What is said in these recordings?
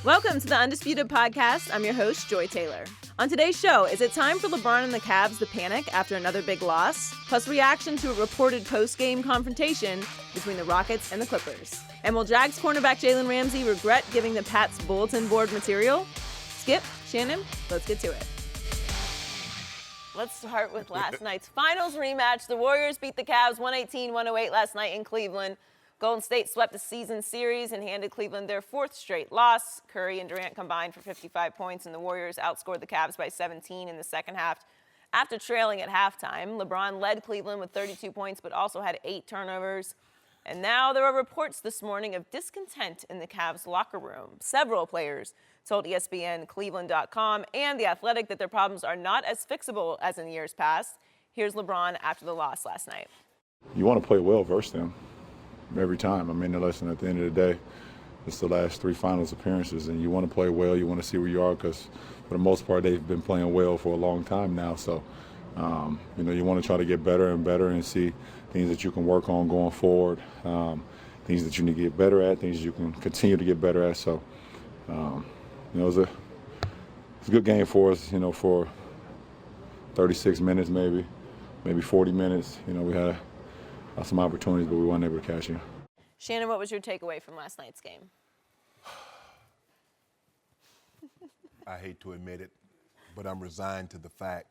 Welcome to the Undisputed podcast. I'm your host, Joy Taylor. On today's show, is it time for LeBron and the Cavs to panic after another big loss? Plus reaction to a reported post-game confrontation between the Rockets and the Clippers. And will Jags cornerback Jalen Ramsey regret giving the Pats bulletin board material? Skip, Shannon, let's get to it. Let's start with last night's finals rematch. The Warriors beat the Cavs 118-108 last night in Cleveland. Golden State swept the season series and handed Cleveland their fourth straight loss. Curry and Durant combined for 55 points, and the Warriors outscored the Cavs by 17 in the second half. After trailing at halftime, LeBron led Cleveland with 32 points, but also had 8 turnovers. And now there are reports this morning of discontent in the Cavs locker room. Several players told ESPN, Cleveland.com, and The Athletic that their problems are not as fixable as in years past. Here's LeBron after the loss last night. You want to play well versus them every time. I mean, listen, at the end of the day, it's the last 3 finals appearances, and you want to play well. You want to see where you are because, for the most part, they've been playing well for a long time now. So, you want to try to get better and better and see things that you can work on going forward, things that you need to get better at, things you can continue to get better at. So, it was a good game for us, for 36 minutes maybe 40 minutes. We had some opportunities, but we weren't able to cash in. Shannon, what was your takeaway from last night's game? I hate to admit it, but I'm resigned to the fact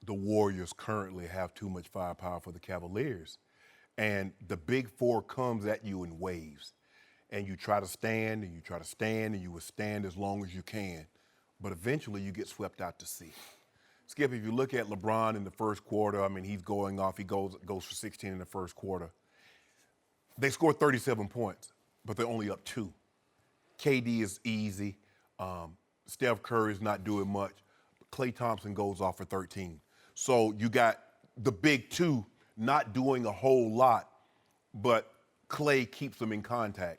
the Warriors currently have too much firepower for the Cavaliers. And the Big Four comes at you in waves. And you try to stand, and you try to stand, and you will stand as long as you can. But eventually you get swept out to sea. Skip, if you look at LeBron in the first quarter, I mean, he's going off. He goes for 16 in the first quarter. They scored 37 points, but they're only up 2. KD is easy. Steph Curry is not doing much. Klay Thompson goes off for 13. So you got the big 2 not doing a whole lot, but Klay keeps them in contact.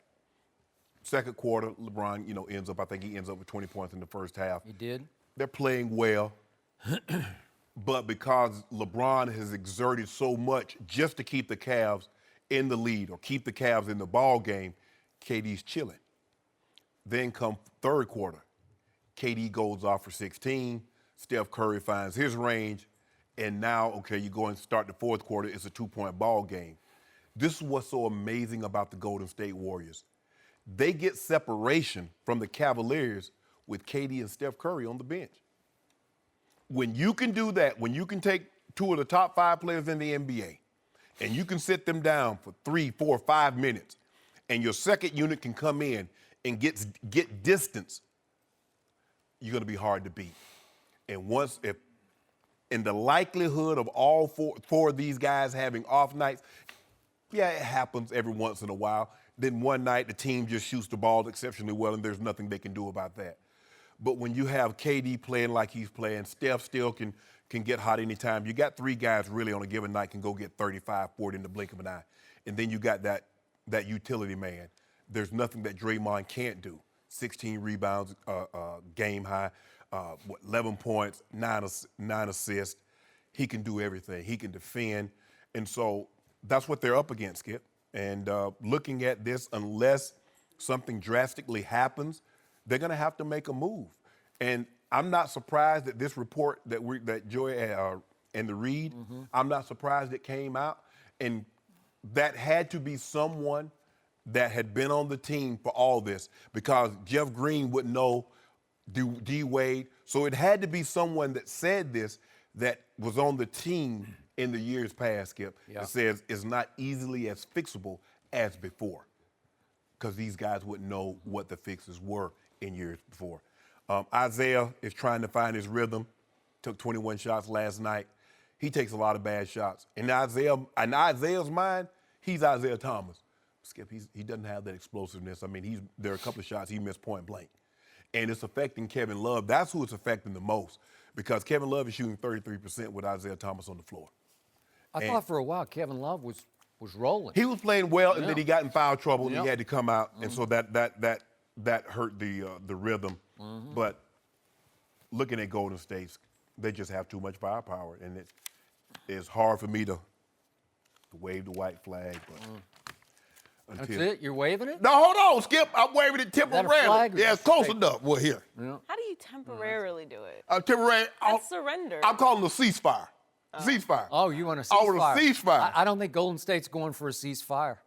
Second quarter, LeBron, ends up with 20 points in the first half. He did. They're playing well. But because LeBron has exerted so much just to keep the Cavs in the lead or keep the Cavs in the ball game, KD's chilling. Then come third quarter, KD goes off for 16. Steph Curry finds his range. And now, you go and start the fourth quarter, it's a 2-point ball game. This is what's so amazing about the Golden State Warriors. They get separation from the Cavaliers with KD and Steph Curry on the bench. When you can do that, when you can take 2 of the top 5 players in the NBA, and you can sit them down for 3, 4, 5 minutes, and your second unit can come in and get distance, you're going to be hard to beat. And if in the likelihood of all four of these guys having off nights, yeah, it happens every once in a while. Then one night the team just shoots the ball exceptionally well, and there's nothing they can do about that. But when you have KD playing like he's playing, Steph still can get hot anytime. You got 3 guys really on a given night can go get 35, 40 in the blink of an eye. And then you got that utility man. There's nothing that Draymond can't do. 16 rebounds, game high, 11 points, 9 assists. He can do everything. He can defend. And so that's what they're up against, Skip. And looking at this, unless something drastically happens, they're going to have to make a move. And I'm not surprised that this report that Joy and the Reed, I'm not surprised it came out. And that had to be someone that had been on the team for all this, because Jeff Green wouldn't know D. Wade. So it had to be someone that said this that was on the team in the years past, Skip, that says it's not easily as fixable as before, because these guys wouldn't know what the fixes were in years before. Isaiah is trying to find his rhythm, took 21 shots last night. He takes a lot of bad shots. In Isaiah's mind, he's Isaiah Thomas. Skip, he doesn't have that explosiveness. I mean, there are a couple of shots he missed point blank. And it's affecting Kevin Love. That's who it's affecting the most, because Kevin Love is shooting 33% with Isaiah Thomas on the floor. I thought for a while Kevin Love was rolling. He was playing well, and then he got in foul trouble, and he had to come out, and so that hurt the rhythm. But looking at Golden State, they just have too much firepower, and it's hard for me to wave the white flag. But That's it? You're waving it? No, hold on, Skip. I'm waving it that a temporarily. flag or Yeah, just it's close fake? enough. Well, here. How do you temporarily do it? Temporary. That's surrender. I'm calling a ceasefire. Ceasefire. Oh, you want a I ceasefire? want a ceasefire. I don't think Golden State's going for a ceasefire.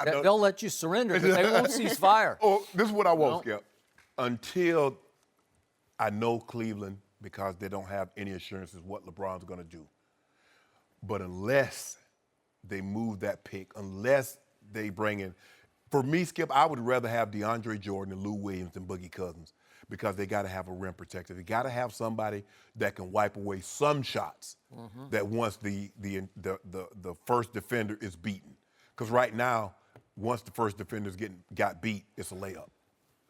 know. They'll let you surrender, but they won't cease fire. Oh, this is what I want, No. Skip. Until I know Cleveland, because they don't have any assurances what LeBron's going to do. But unless they move that pick, unless they bring in, for me, Skip, I would rather have DeAndre Jordan and Lou Williams than Boogie Cousins, because they got to have a rim protector. They got to have somebody that can wipe away some shots that once the first defender is beaten. Because right now, once the first defender's got beat, it's a layup,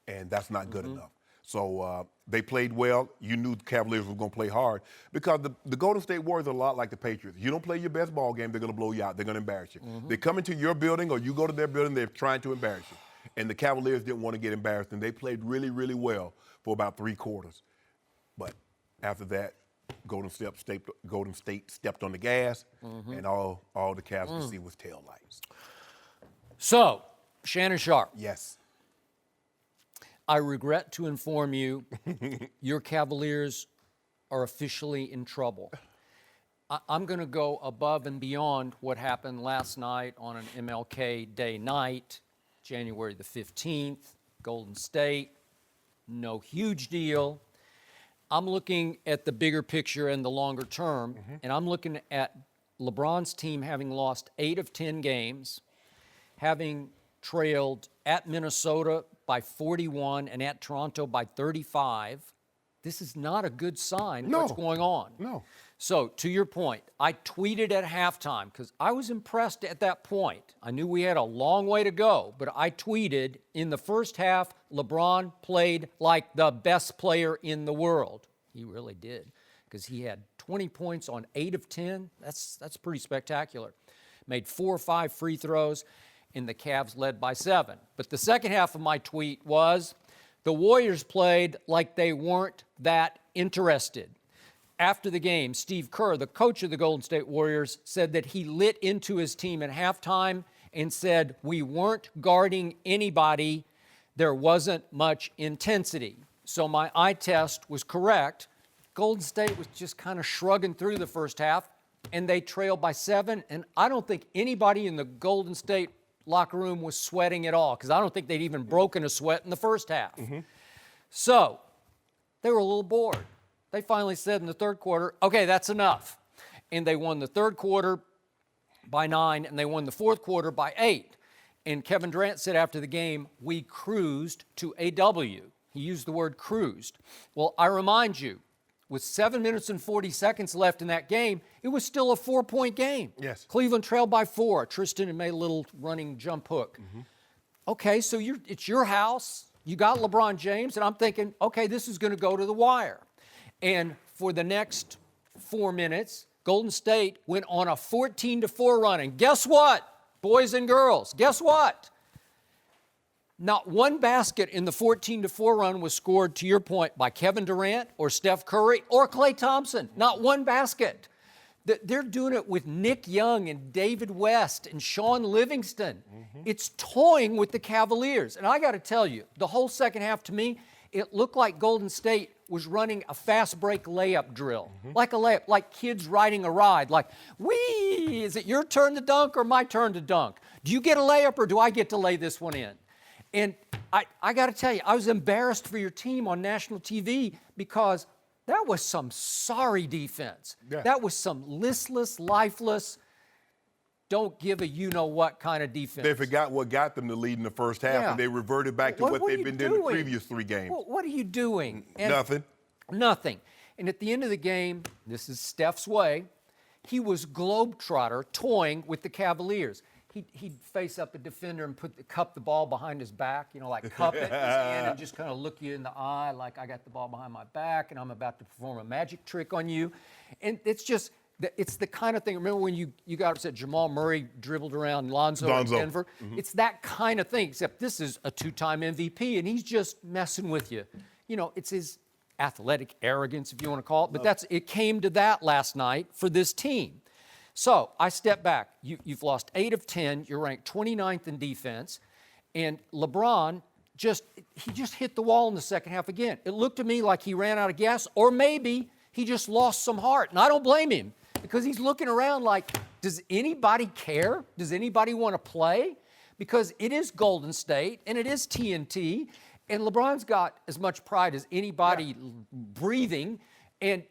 and that's not good enough. So they played well. You knew the Cavaliers were going to play hard, because the Golden State Warriors are a lot like the Patriots. You don't play your best ball game, they're going to blow you out. They're going to embarrass you. They come into your building or you go to their building, they're trying to embarrass you. And the Cavaliers didn't want to get embarrassed, and they played really, really well for about 3 quarters. But after that, Golden State stepped on the gas, and all the Cavs could see was tail lights. So, Shannon Sharpe, Yes. I regret to inform you, your Cavaliers are officially in trouble. I'm going to go above and beyond what happened last night on an MLK Day night, January the 15th, Golden State, no huge deal. I'm looking at the bigger picture and the longer term, and I'm looking at LeBron's team having lost 8 of 10 games, having trailed at Minnesota by 41 and at Toronto by 35. This is not a good sign of what's going on. No. So, to your point, I tweeted at halftime because I was impressed at that point. I knew we had a long way to go, but I tweeted, in the first half, LeBron played like the best player in the world. He really did, because he had 20 points on 8 of 10. That's pretty spectacular. Made 4 or 5 free throws, and the Cavs led by 7. But the second half of my tweet was, the Warriors played like they weren't that interested. After the game, Steve Kerr, the coach of the Golden State Warriors, said that he lit into his team at halftime and said, we weren't guarding anybody. There wasn't much intensity. So my eye test was correct. Golden State was just kind of shrugging through the first half, and they trailed by 7. And I don't think anybody in the Golden State locker room was sweating at all, because I don't think they'd even broken a sweat in the first half. So they were a little bored. They finally said in the third quarter, okay, that's enough. And they won the third quarter by 9, and they won the fourth quarter by 8. And Kevin Durant said after the game, we cruised to a W. He used the word cruised. Well, I remind you, with 7 minutes and 40 seconds left in that game, it was still a 4-point game. Yes. Cleveland trailed by 4. Tristan had made a little running jump hook. Okay, so it's your house. You got LeBron James, and I'm thinking, okay, this is going to go to the wire. And for the next 4 minutes, Golden State went on a 14-4 run. And guess what, boys and girls? Guess what? Not one basket in the 14-4 run was scored, to your point, by Kevin Durant or Steph Curry or Klay Thompson. Not one basket. They're doing it with Nick Young and David West and Sean Livingston. It's toying with the Cavaliers. And I got to tell you, the whole second half, to me, it looked like Golden State was running a fast break layup drill. Like a layup, like kids riding a ride. Like, wee, is it your turn to dunk or my turn to dunk? Do you get a layup or do I get to lay this one in? And I got to tell you, I was embarrassed for your team on national TV, because that was some sorry defense. Yeah. That was some listless, lifeless, don't give a you-know-what kind of defense. They forgot what got them to lead in the first half, Yeah. and they reverted back to what are they've you been doing the previous 3 games. What are you doing? And Nothing. Nothing. And at the end of the game, this is Steph's way, he was globetrotter toying with the Cavaliers. He'd face up a defender and cup the ball behind his back, like cup it in his hand and just kind of look you in the eye like, I got the ball behind my back and I'm about to perform a magic trick on you. And it's just, it's the kind of thing, remember when you got upset, Jamal Murray dribbled around Lonzo in Denver? It's that kind of thing, except this is a 2-time MVP and he's just messing with you. It's his athletic arrogance, if you want to call it, but it came to that last night for this team. So I step back. You've lost 8 of 10. You're ranked 29th in defense. And LeBron just hit the wall in the second half again. It looked to me like he ran out of gas, or maybe he just lost some heart. And I don't blame him, because he's looking around like, does anybody care? Does anybody want to play? Because it is Golden State and it is TNT, and LeBron's got as much pride as anybody breathing. And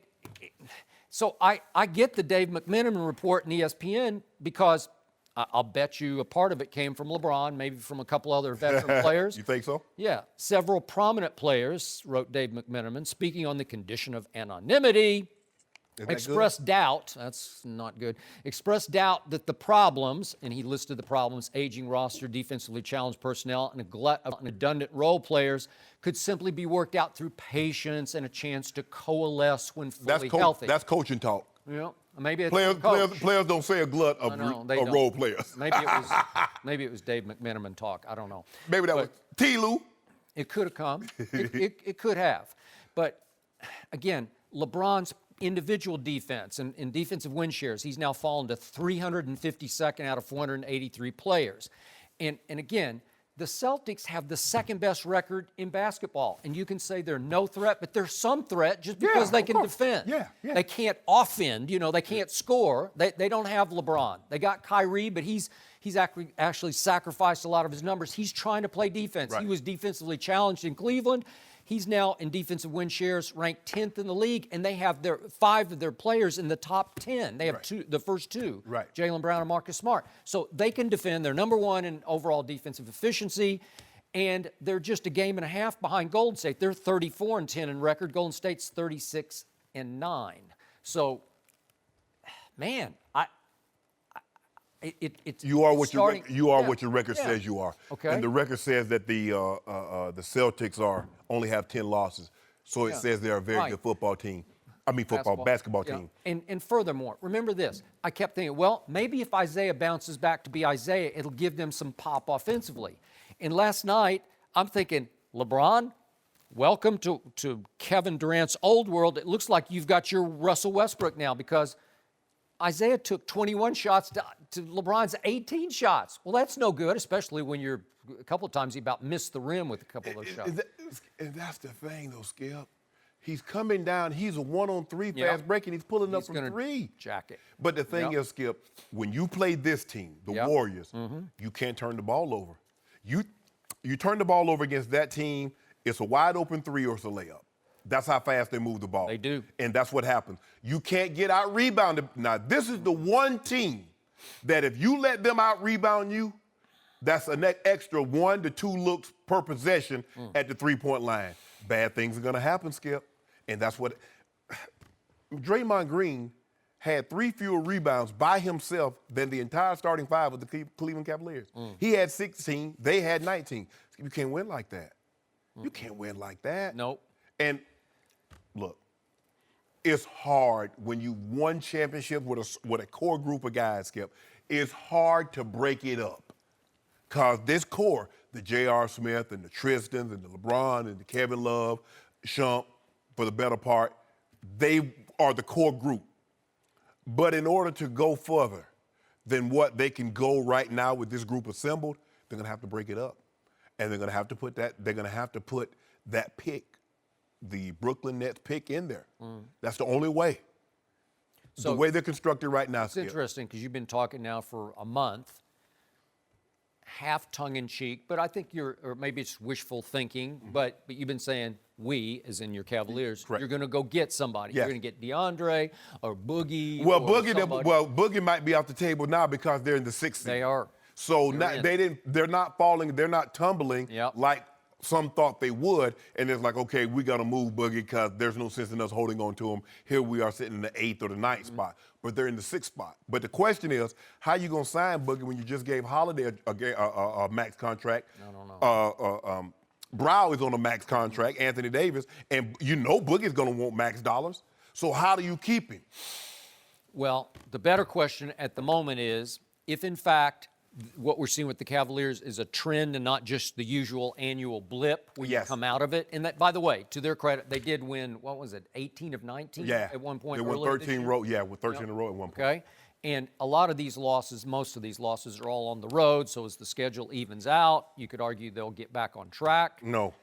so I get the Dave McMenamin report in ESPN, because I'll bet you a part of it came from LeBron, maybe from a couple other veteran players. You think so? Yeah. Several prominent players, wrote Dave McMenamin, speaking on the condition of anonymity, expressed doubt, that's not good, expressed doubt that the problems, and he listed the problems, aging roster, defensively challenged personnel, and a glut of redundant role players, could simply be worked out through patience and a chance to coalesce when fully healthy. That's coaching talk. Yeah. Maybe it's Players don't say a glut of role players. Maybe it was Dave McMenamin talk. I don't know. Maybe that was T-Lou. It could have come. It could have. But again, LeBron's individual defense and defensive win shares, he's now fallen to 352nd out of 483 players. And again, the Celtics have the second best record in basketball. And you can say they're no threat, but they're some threat just because they can defend. Yeah. They can't offend, they can't score. They don't have LeBron. They got Kyrie, but he's actually sacrificed a lot of his numbers. He's trying to play defense. Right. He was defensively challenged in Cleveland. He's now in defensive win shares ranked 10th in the league, and they have 5 of their players in the top 10. They have the first 2, Jalen Brown and Marcus Smart. So they can defend. They're number 1 in overall defensive efficiency, and they're just a game and a half behind Golden State. They're 34-10 in record. Golden State's 36-9. So, man, you are what your record says you are. Okay. And the record says that the Celtics only have 10 losses. So it says they're a very good football team. Basketball team. And furthermore, remember this. I kept thinking, well, maybe if Isaiah bounces back to be Isaiah, it'll give them some pop offensively. And last night, I'm thinking, LeBron, welcome to Kevin Durant's old world. It looks like you've got your Russell Westbrook now, because Isaiah took 21 shots to LeBron's 18 shots. Well, that's no good, especially when a couple of times he about missed the rim with a couple of those shots. And that's the thing, though, Skip. He's coming down. He's a 1-on-3 fast break, and he's pulling up from 3. Jacket. But the thing is, Skip, when you play this team, the Warriors, you can't turn the ball over. You turn the ball over against that team, it's a wide open 3 or it's a layup. That's how fast they move the ball. They do. And that's what happens. You can't get out-rebounded. Now, this is the one team that if you let them out-rebound you, that's an extra 1 to 2 looks per possession at the three-point line. Bad things are going to happen, Skip. And that's what Draymond Green had 3 fewer rebounds by himself than the entire starting 5 of the Cleveland Cavaliers. He had 16. They had 19. You can't win like that. You can't win like that. Nope. And look, it's hard when you won championships with a core group of guys, Skip. It's hard to break it up. Because this core, the J.R. Smith and the Tristans and the LeBron and the Kevin Love, Shump, for the better part, they are the core group. But in order to go further than what they can go right now with this group assembled, they're going to have to break it up. And they're going to have to put that pick, the Brooklyn Nets pick, in there. That's the only way. So the way they're constructed right now. It's interesting because you've been talking now for a month, half tongue-in-cheek, but I think or maybe it's wishful thinking, but you've been saying we, as in your Cavaliers, you're going to go get somebody. You're going to get DeAndre or Boogie. Well, Boogie might be off the table now because they're in the 6th seed. They are. So they're not falling, they're not tumbling like some thought they would. And it's like, okay, we got to move Boogie because there's no sense in us holding on to him. Here we are sitting in the 8th or the 9th spot, but they're in the 6th spot. But the question is, how you going to sign Boogie when you just gave Holiday a max contract? No. Brow is on a max contract, Anthony Davis, and Boogie's going to want max dollars. So how do you keep him? Well, the better question at the moment is, if in fact what we're seeing with the Cavaliers is a trend and not just the usual annual blip when you come out of it. And that, by the way, to their credit, they did win, 18 of 19 at one point? They won 13 in a row. Yeah, with 13 in a row at one point. Okay. And a lot of these losses, most of these losses are all on the road, so as the schedule evens out, you could argue they'll get back on track. No.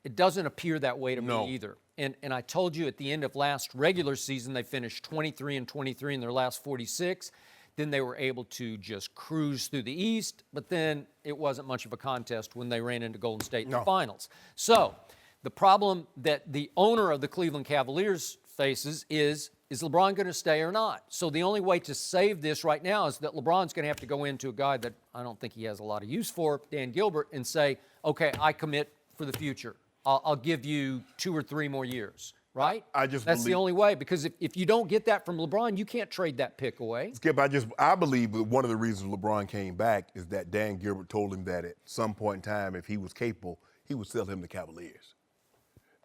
It doesn't appear that way to No. me either. And I told you at the end of last regular season, they finished 23-23 in their last 46. Then they were able to just cruise through the East, but then it wasn't much of a contest when they ran into Golden State in the finals. So the problem that the owner of the Cleveland Cavaliers faces is LeBron going to stay or not? So the only way to save this right now is that LeBron's going to have to go into a guy that I don't think he has a lot of use for, Dan Gilbert, and say, okay, I commit for the future. I'll give you 2 or 3 more years, right? That's the only way, because if you don't get that from LeBron, you can't trade that pick away. Skip, I believe that one of the reasons LeBron came back is that Dan Gilbert told him that at some point in time, if he was capable, he would sell him to Cavaliers.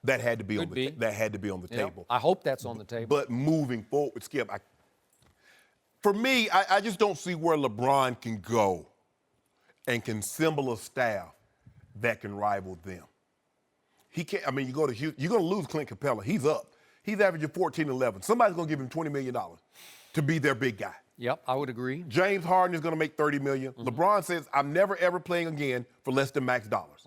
That had to be on the table. I hope that's on the table. But moving forward, Skip, for me, I just don't see where LeBron can go and can assemble a staff that can rival them. He can't. I mean, you go to Houston, you're going to lose Clint Capella. He's up. He's averaging 14-11. Somebody's going to give him $20 million to be their big guy. Yep, I would agree. James Harden is going to make $30 million. LeBron says, I'm never, ever playing again for less than max dollars.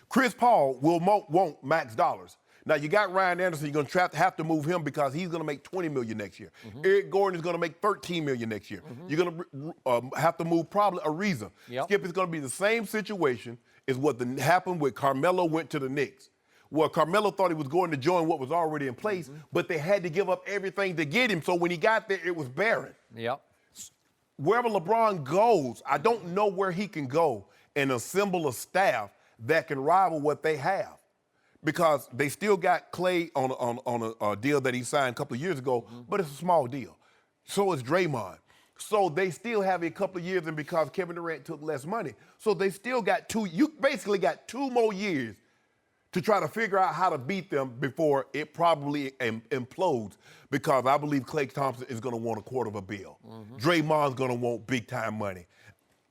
Chris Paul won't max dollars. Now, you got Ryan Anderson. You're going to have to move him because he's going to make $20 million next year. Eric Gordon is going to make $13 million next year. You're going to have to move probably Ariza. Skip, it's going to be the same situation as what happened with Carmelo went to the Knicks. Well, Carmelo thought he was going to join what was already in place, but they had to give up everything to get him. So when he got there, it was barren. Yep. Wherever LeBron goes, I don't know where he can go and assemble a staff that can rival what they have. Because they still got Clay on a deal that he signed a couple of years ago, but it's a small deal. So is Draymond. So they still have a couple of years, and because Kevin Durant took less money. So they still got you basically got 2 more years to try to figure out how to beat them before it probably implodes, because I believe Klay Thompson is going to want $250 million. Draymond's going to want big-time money.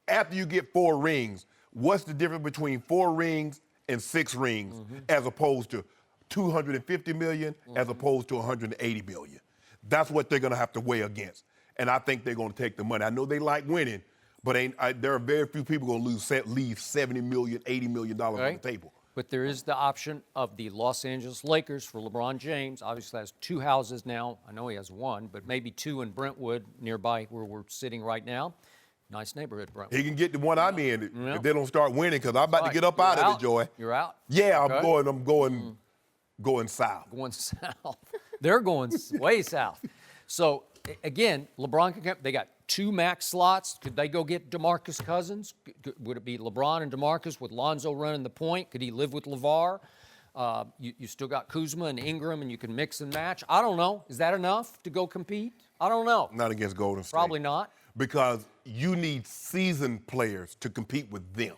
After you get 4 rings, what's the difference between 4 rings and 6 rings as opposed to $250 million as opposed to $180 million? That's what they're going to have to weigh against. And I think they're going to take the money. I know they like winning, but there are very few people going to leave $70 million, $80 million on the table. But there is the option of the Los Angeles Lakers for LeBron James. Obviously has 2 houses now. I know he has 1, but maybe 2 in Brentwood, nearby where we're sitting right now. Nice neighborhood, Brentwood. He can get the one I'm in if they don't start winning, because I'm about to get up out of it, Joy. You're out? Yeah, I'm going south. Going south. They're going way south. So, again, LeBron, they got 2 max slots. Could they go get DeMarcus Cousins? Would it be LeBron and DeMarcus with Lonzo running the point? Could he live with LeVar? You still got Kuzma and Ingram, and you can mix and match. I don't know. Is that enough to go compete? I don't know. Not against Golden State. Probably not. Because you need seasoned players to compete with them.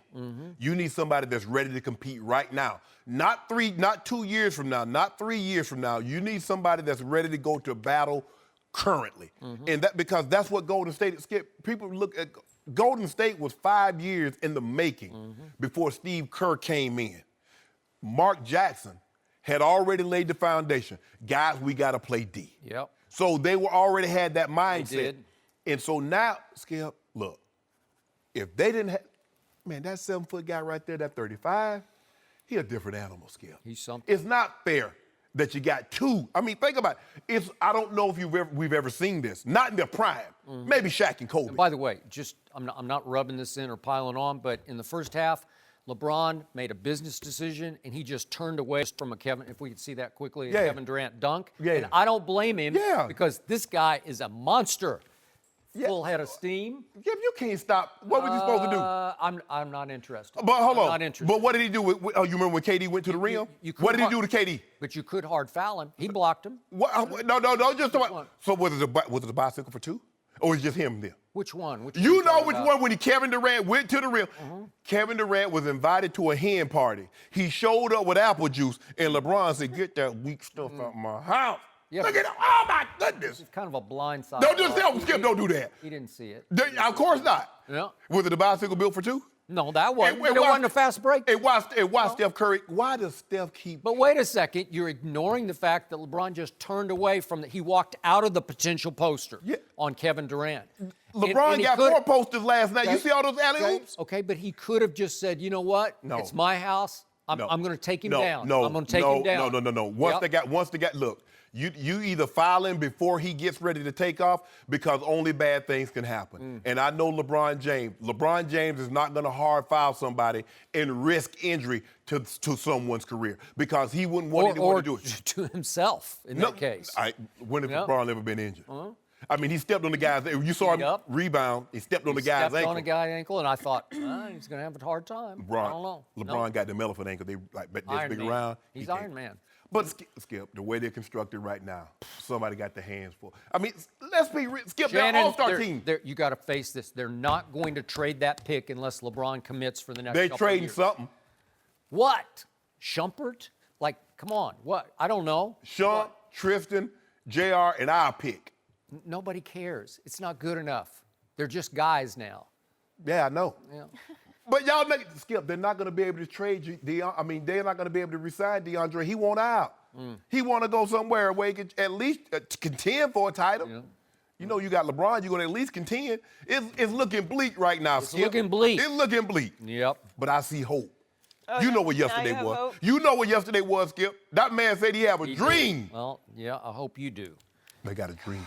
You need somebody that's ready to compete right now. Not 2 years from now, not 3 years from now. You need somebody that's ready to go to battle currently. And because that's what Golden State, Skip, people look at, Golden State was 5 years in the making before Steve Kerr came in. Mark Jackson had already laid the foundation. Guys, we got to play D. Yep. So they already had that mindset. They did. And so now, Skip, look, if they didn't have, man, that 7-foot guy right there, that 35, he a different animal, Skip. He's something. It's not fair that you got 2. I mean, think about it. I don't know if we've ever seen this. Not in their prime. Maybe Shaq and Kobe. And by the way, I'm not rubbing this in or piling on, but in the first half, LeBron made a business decision, and he just turned away from a if we could see that quickly, a Kevin Durant dunk. And I don't blame him because this guy is a monster. Full head of steam. Yeah, you can't stop. What were you supposed to do? I'm not interested. But hold on. Not interested. But what did he do? You remember when KD went to the rim? What did he do to KD? But you could hard foul him. He blocked him. What? No. Just about. So was it a bicycle for 2, or was it just him there? Which one? You know which one when Kevin Durant went to the rim. Kevin Durant was invited to a hen party. He showed up with apple juice, and LeBron said, "Get that weak stuff out of my house." Yeah, look at it. Oh, my goodness. It's kind of a blind side. Don't just Skip, don't do that. He didn't see it. Of course not. Yeah. Was it a bicycle built for 2? No, that wasn't. It wasn't a fast break. And watch Steph Curry. Why does Steph keep? But wait a second. You're ignoring the fact that LeBron just turned away from he walked out of the potential poster on Kevin Durant. LeBron got 4 posters last night. You see all those alley-oops? Okay, but he could have just said, you know what? No. It's my house. I'm going to take him down. No, I'm going to take him down. No. Once they got, look, you either file him before he gets ready to take off because only bad things can happen. And I know LeBron James. LeBron James is not going to hard foul somebody and risk injury to someone's career because he wouldn't want anyone to do it. To himself in that case. When has LeBron ever been injured? I mean, he stepped on the guy's. You saw him rebound. He stepped on the guy's ankle. Stepped on a guy's ankle, and I thought he's going to have a hard time. I don't know. LeBron got the elephant ankle. They this big around. He's Iron Man. But Skip, the way they're constructed right now, somebody got their hands full. I mean, let's be real. Skip, they're an all-star team. You got to face this. They're not going to trade that pick unless LeBron commits for the next. They're couple trading of years. something. What? Shumpert? Like, come on. What? I don't know. Sean, Tristan, JR, and our pick. Nobody cares. It's not good enough. They're just guys now. Yeah, I know. Yeah. But y'all know, Skip, they're not going to be able to trade Deion. I mean, they're not going to be able to resign DeAndre. He want out. He want to go somewhere where he can at least contend for a title. Yeah. You know, you got LeBron. You're going to at least contend. It's looking bleak right now, Skip. It's looking bleak. It's looking bleak. Yep. But I see hope. Oh, you know what yesterday was. Hope. You know what yesterday was, Skip. That man said he had a dream. Did. Well, yeah, I hope you do. They got a dream.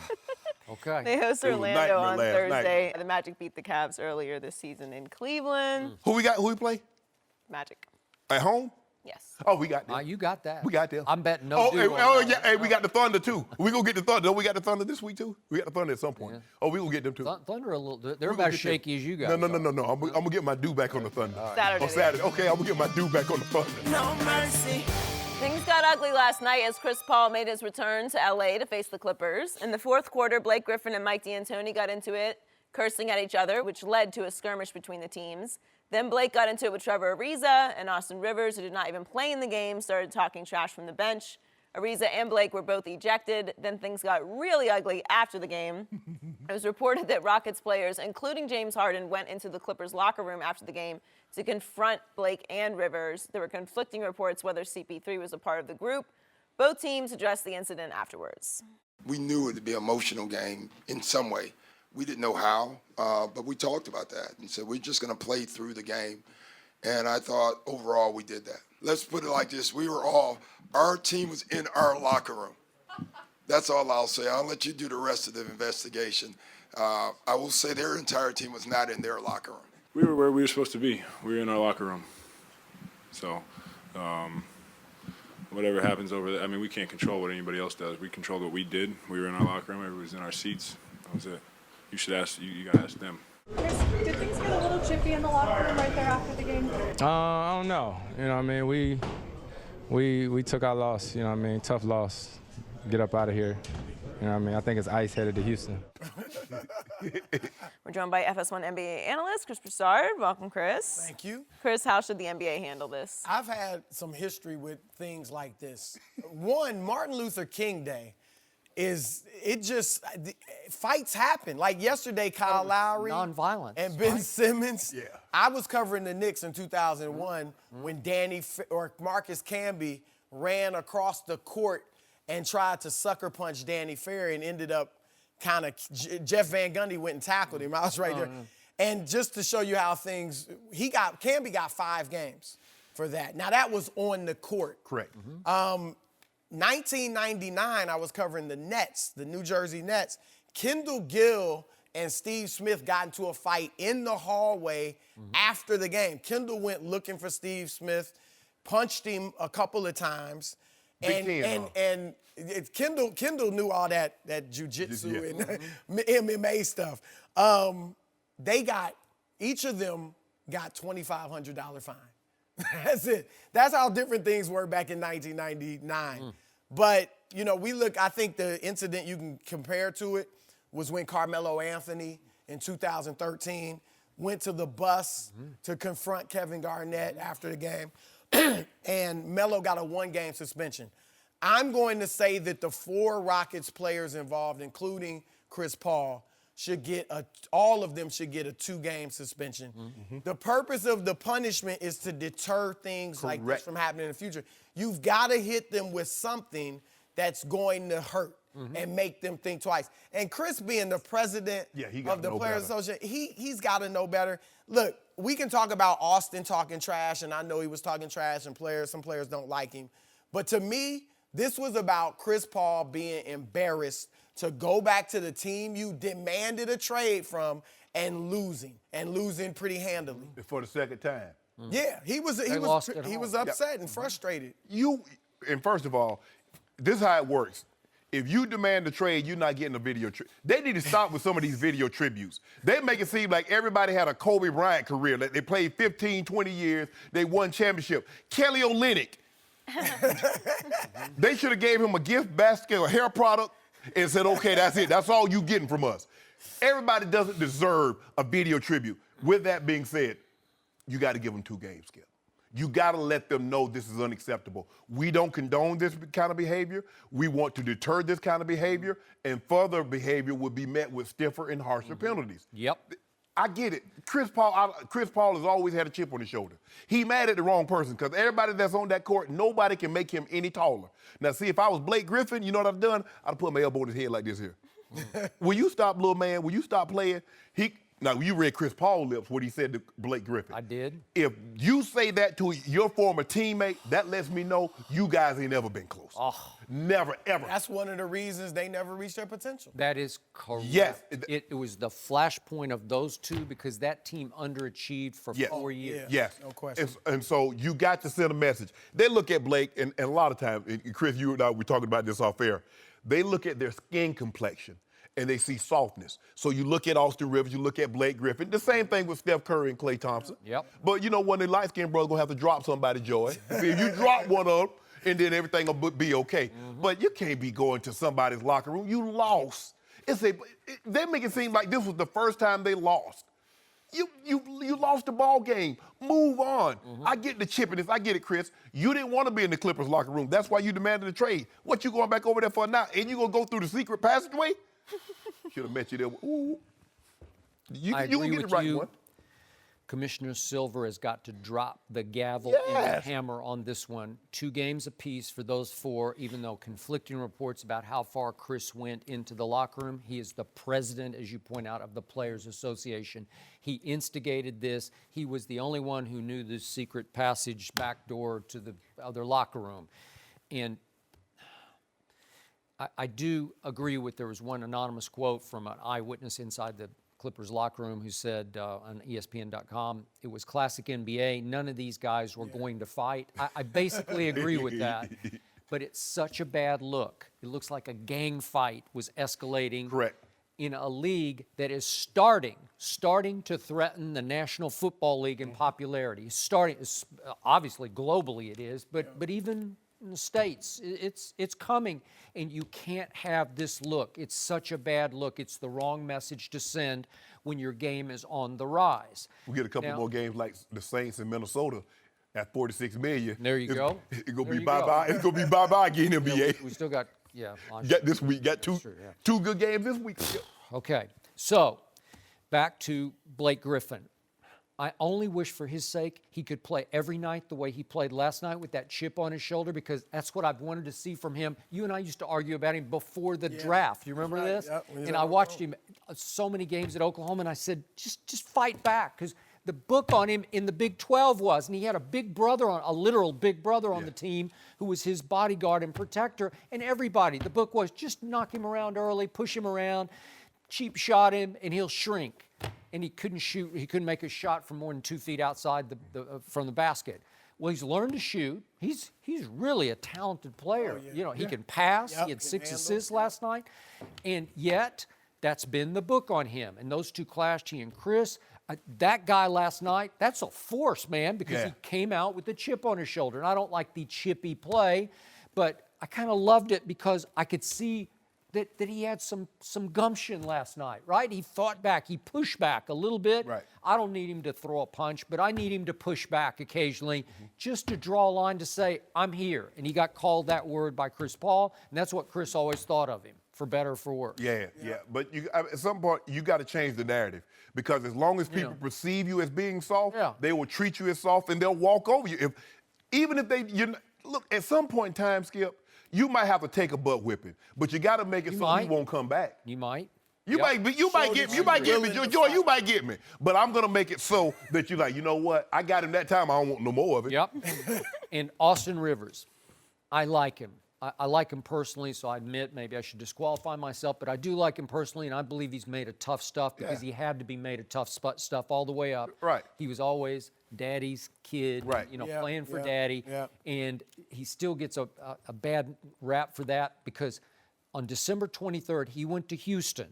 Okay. They host Orlando on Thursday. The Magic beat the Cavs earlier this season in Cleveland. Who we got? Who we play? Magic. At home? Yes. Oh, we got them. You got that. We got them. I'm betting no. Hey, we got the Thunder too. We gonna get the Thunder. Don't we got the Thunder this week too? We got the Thunder at some point. Yeah. Oh, we gonna get them too. Thunder a little. They're about as shaky as you guys. No. I'm gonna get my due back on the Thunder. Saturday. On Saturday. Okay, I'm gonna get my due back on the Thunder. No mercy. Things got ugly last night as Chris Paul made his return to LA to face the Clippers. In the fourth quarter, Blake Griffin and Mike D'Antoni got into it, cursing at each other, which led to a skirmish between the teams. Then Blake got into it with Trevor Ariza, and Austin Rivers, who did not even play in the game, started talking trash from the bench. Ariza and Blake were both ejected. Then things got really ugly after the game. It was reported that Rockets players, including James Harden, went into the Clippers locker room after the game to confront Blake and Rivers. There were conflicting reports whether CP3 was a part of the group. Both teams addressed the incident afterwards. We knew it would be an emotional game in some way. We didn't know how, but we talked about that and said we're just going to play through the game. And I thought overall we did that. Let's put it like this. Our team was in our locker room. That's all I'll say. I'll let you do the rest of the investigation. I will say their entire team was not in their locker room. We were where we were supposed to be. We were in our locker room. So whatever happens over there, I mean, we can't control what anybody else does. We controlled what we did. We were in our locker room. Everybody was in our seats. That was it. You should ask. You gotta ask them. Chris, did things get a little chippy in the locker room right there after the game? I don't know. You know what I mean? We took our loss. You know what I mean? Tough loss. Get up out of here. You know what I mean? I think it's ice headed to Houston. We're joined by FS1 NBA analyst Chris Broussard. Welcome, Chris. Thank you. Chris, how should the NBA handle this? I've had some history with things like this. One, Martin Luther King Day fights happen. Like yesterday, Kyle Lowry nonviolence, and Ben Simmons. Yeah. I was covering the Knicks in 2001 when Marcus Camby ran across the court and tried to sucker punch Danny Ferry and ended up kind of Jeff Van Gundy went and tackled him. I was right there. And just to show you how things, Camby got 5 games for that. Now that was on the court. Correct. 1999, I was covering the Nets, the New Jersey Nets. Kendall Gill and Steve Smith got into a fight in the hallway after the game. Kendall went looking for Steve Smith, punched him a couple of times. And Kendall knew all that jiu-jitsu and MMA stuff. Each of them got $2,500 fine. That's it. That's how different things were back in 1999. But, I think the incident you can compare to it was when Carmelo Anthony in 2013 went to the bus to confront Kevin Garnett after the game. And Melo got a 1-game suspension. I'm going to say that the 4 Rockets players involved, including Chris Paul, all of them should get a 2-game suspension. The purpose of the punishment is to deter things like this from happening in the future. You've got to hit them with something that's going to hurt and make them think twice. And Chris being the president of the Players Association, he's got to know better. Look, we can talk about Austin talking trash, and I know he was talking trash, and some players don't like him. But to me, this was about Chris Paul being embarrassed to go back to the team you demanded a trade from and losing pretty handily. For the second time. Yeah, he was upset and frustrated. And first of all, this is how it works. If you demand a trade, you're not getting a video tribute. They need to stop with some of these video tributes. They make it seem like everybody had a Kobe Bryant career. Like they played 15, 20 years. They won championship. Kelly Olynyk. They should have gave him a gift basket or hair product and said, okay, that's it. That's all you getting from us. Everybody doesn't deserve a video tribute. With that being said, you got to give them 2 games, Skip. You got to let them know this is unacceptable. We don't condone this kind of behavior. We want to deter this kind of behavior, and further behavior would be met with stiffer and harsher penalties. Yep. I get it. Chris Paul has always had a chip on his shoulder. He mad at the wrong person because everybody that's on that court, nobody can make him any taller. Now, see, if I was Blake Griffin, you know what I've done? I'd put my elbow on his head like this here. Will you stop, little man? Will you stop playing? Now, you read Chris Paul's lips, what he said to Blake Griffin. I did. If you say that to your former teammate, that lets me know you guys ain't never been close. Oh. Never, ever. That's one of the reasons they never reached their potential. That is correct. Yes. It was the flashpoint of those two because that team underachieved for 4 years. Yes. No question. And so you got to send a message. They look at Blake, and a lot of times, and Chris, you and I were talking about this off air, they look at their skin complexion and they see softness. So you look at Austin Rivers, you look at Blake Griffin. The same thing with Steph Curry and Klay Thompson. Yep. But you know, one of the light-skinned brothers gonna have to drop somebody, Joy. See, if you drop one of them, and then everything will be okay. But you can't be going to somebody's locker room. You lost. They make it seem like this was the first time they lost. You lost the ball game. Move on. I get the chippiness. I get it, Chris. You didn't want to be in the Clippers locker room. That's why you demanded a trade. What you going back over there for now? And you gonna go through the secret passageway? Should have met you there. Ooh. I You agree get with it right, you. one. Commissioner Silver has got to drop the gavel and the hammer on this one. 2 games apiece for those 4, even though conflicting reports about how far Chris went into the locker room. He is the president, as you point out, of the Players Association. He instigated this. He was the only one who knew the secret passage back door to the other locker room. And I do agree with, there was one anonymous quote from an eyewitness inside the Clippers locker room who said on ESPN.com, it was classic NBA. None of these guys were going to fight. I basically agree with that. But it's such a bad look. It looks like a gang fight was escalating. Correct. In a league that is starting to threaten the National Football League in popularity. Obviously globally it is, but even in the States, it's coming, and you can't have this look. It's such a bad look. It's the wrong message to send when your game is on the rise. We get a couple more games like the Saints in Minnesota at $46 million. There you go. It's gonna be bye-bye. It's gonna be bye-bye again, NBA. We still got, This week, got two good games this week. Okay, so back to Blake Griffin. I only wish for his sake he could play every night the way he played last night with that chip on his shoulder, because that's what I've wanted to see from him. You and I used to argue about him before the draft. You remember this? Yep. And I watched him so many games at Oklahoma, and I said, just fight back, because the book on him in the Big 12 was, and he had a big brother, a literal big brother on the team who was his bodyguard and protector, and everybody. The book was just knock him around early, push him around, cheap shot him, and he'll shrink. And he couldn't shoot. He couldn't make a shot from more than 2 feet outside from the basket. Well, he's learned to shoot. He's really a talented player. He can pass. He had 6 assists last night. And yet, that's been the book on him. And those two clashed, he and Chris. That guy last night, that's a force, man, because he came out with the chip on his shoulder. And I don't like the chippy play, but I kind of loved it because I could see that he had some gumption last night, right? He fought back. He pushed back a little bit. Right. I don't need him to throw a punch, but I need him to push back occasionally just to draw a line to say, I'm here. And he got called that word by Chris Paul, and that's what Chris always thought of him. for better or for worse. Yeah. But at some point, you got to change the narrative because as long as people perceive you as being soft, they will treat you as soft and they'll walk over you. Even if look, at some point in time, Skip, you might have to take a butt whipping, but you got to make it so you won't come back. You might. You might get me, Joy. You might get me, but I'm gonna make it so that you're like, you know what? I got him that time. I don't want no more of it. Yep. And Austin Rivers, I like him. I like him personally, so I admit maybe I should disqualify myself, but I do like him personally, and I believe he's made of tough stuff because he had to be made of tough stuff all the way up. Right. He was always daddy's kid, right. Playing for daddy, and he still gets a bad rap for that because on December 23rd, he went to Houston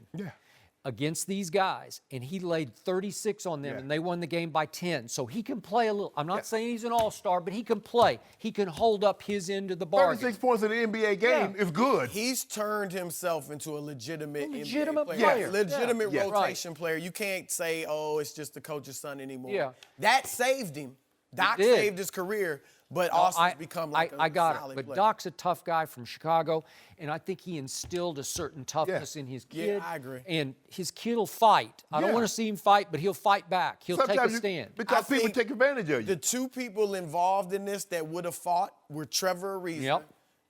against these guys, and he laid 36 on them, and they won the game by 10. So he can play a little. I'm not saying he's an all-star, but he can play. He can hold up his end of the bargain. 36 points in the NBA game is good. He's turned himself into a legitimate legitimate NBA player. Legitimate rotation player. You can't say, oh, it's just the coach's son anymore. Yeah. That saved him. Doc saved his career. But Austin's become like a I got solid it. But player. Doc's a tough guy from Chicago, and I think he instilled a certain toughness in his kid. Yeah, I agree. And his kid will fight. I don't want to see him fight, but he'll fight back. He'll take a stand. Because people take advantage of you. The two people involved in this that would have fought were Trevor Ariza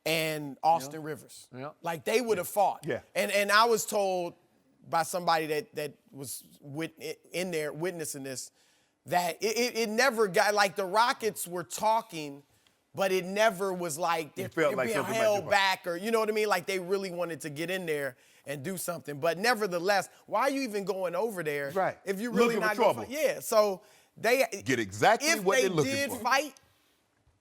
and Austin Rivers. Like, they would have fought. Yeah. And I was told by somebody that was in there witnessing this, that it never got, like, the Rockets were talking, but it never was like they're being held back or, you know what I mean? Like, they really wanted to get in there and do something. But nevertheless, why are you even going over there if you really not trouble? So they get exactly what they're looking for. If they did fight,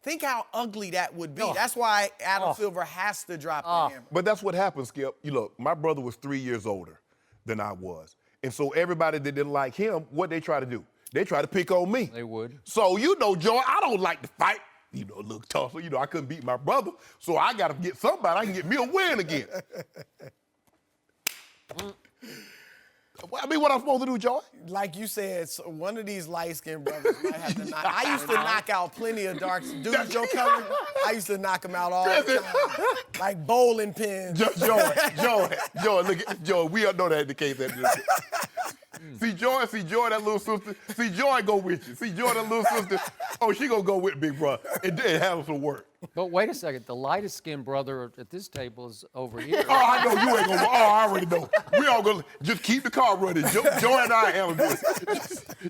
think how ugly that would be. That's why Adam Silver has to drop the hammer. But that's what happens, Skip. You look, my brother was 3 years older than I was. And so everybody that didn't like him, what they try to do? They try to pick on me. They would. So, Joy, I don't like to fight. A little tougher. I couldn't beat my brother. So I got to get somebody. I can get me a win again. I mean, what I'm supposed to do, Joy? Like you said, one of these light-skinned brothers might have to knock. I used to knock out plenty of dark dudes, Joe Cullen. I used to knock them out all the time. Like bowling pins. Joy, look at Joy. We all know that in the case. See Joy, that little sister. See Joy go with you. See Joy, that little sister. Oh, she gonna go with Big Brother and have some work. But wait a second, the lightest skinned brother at this table is over here. Oh, I know you ain't gonna. Oh, I already know. We all gonna just keep the car running. Joy and I handle this.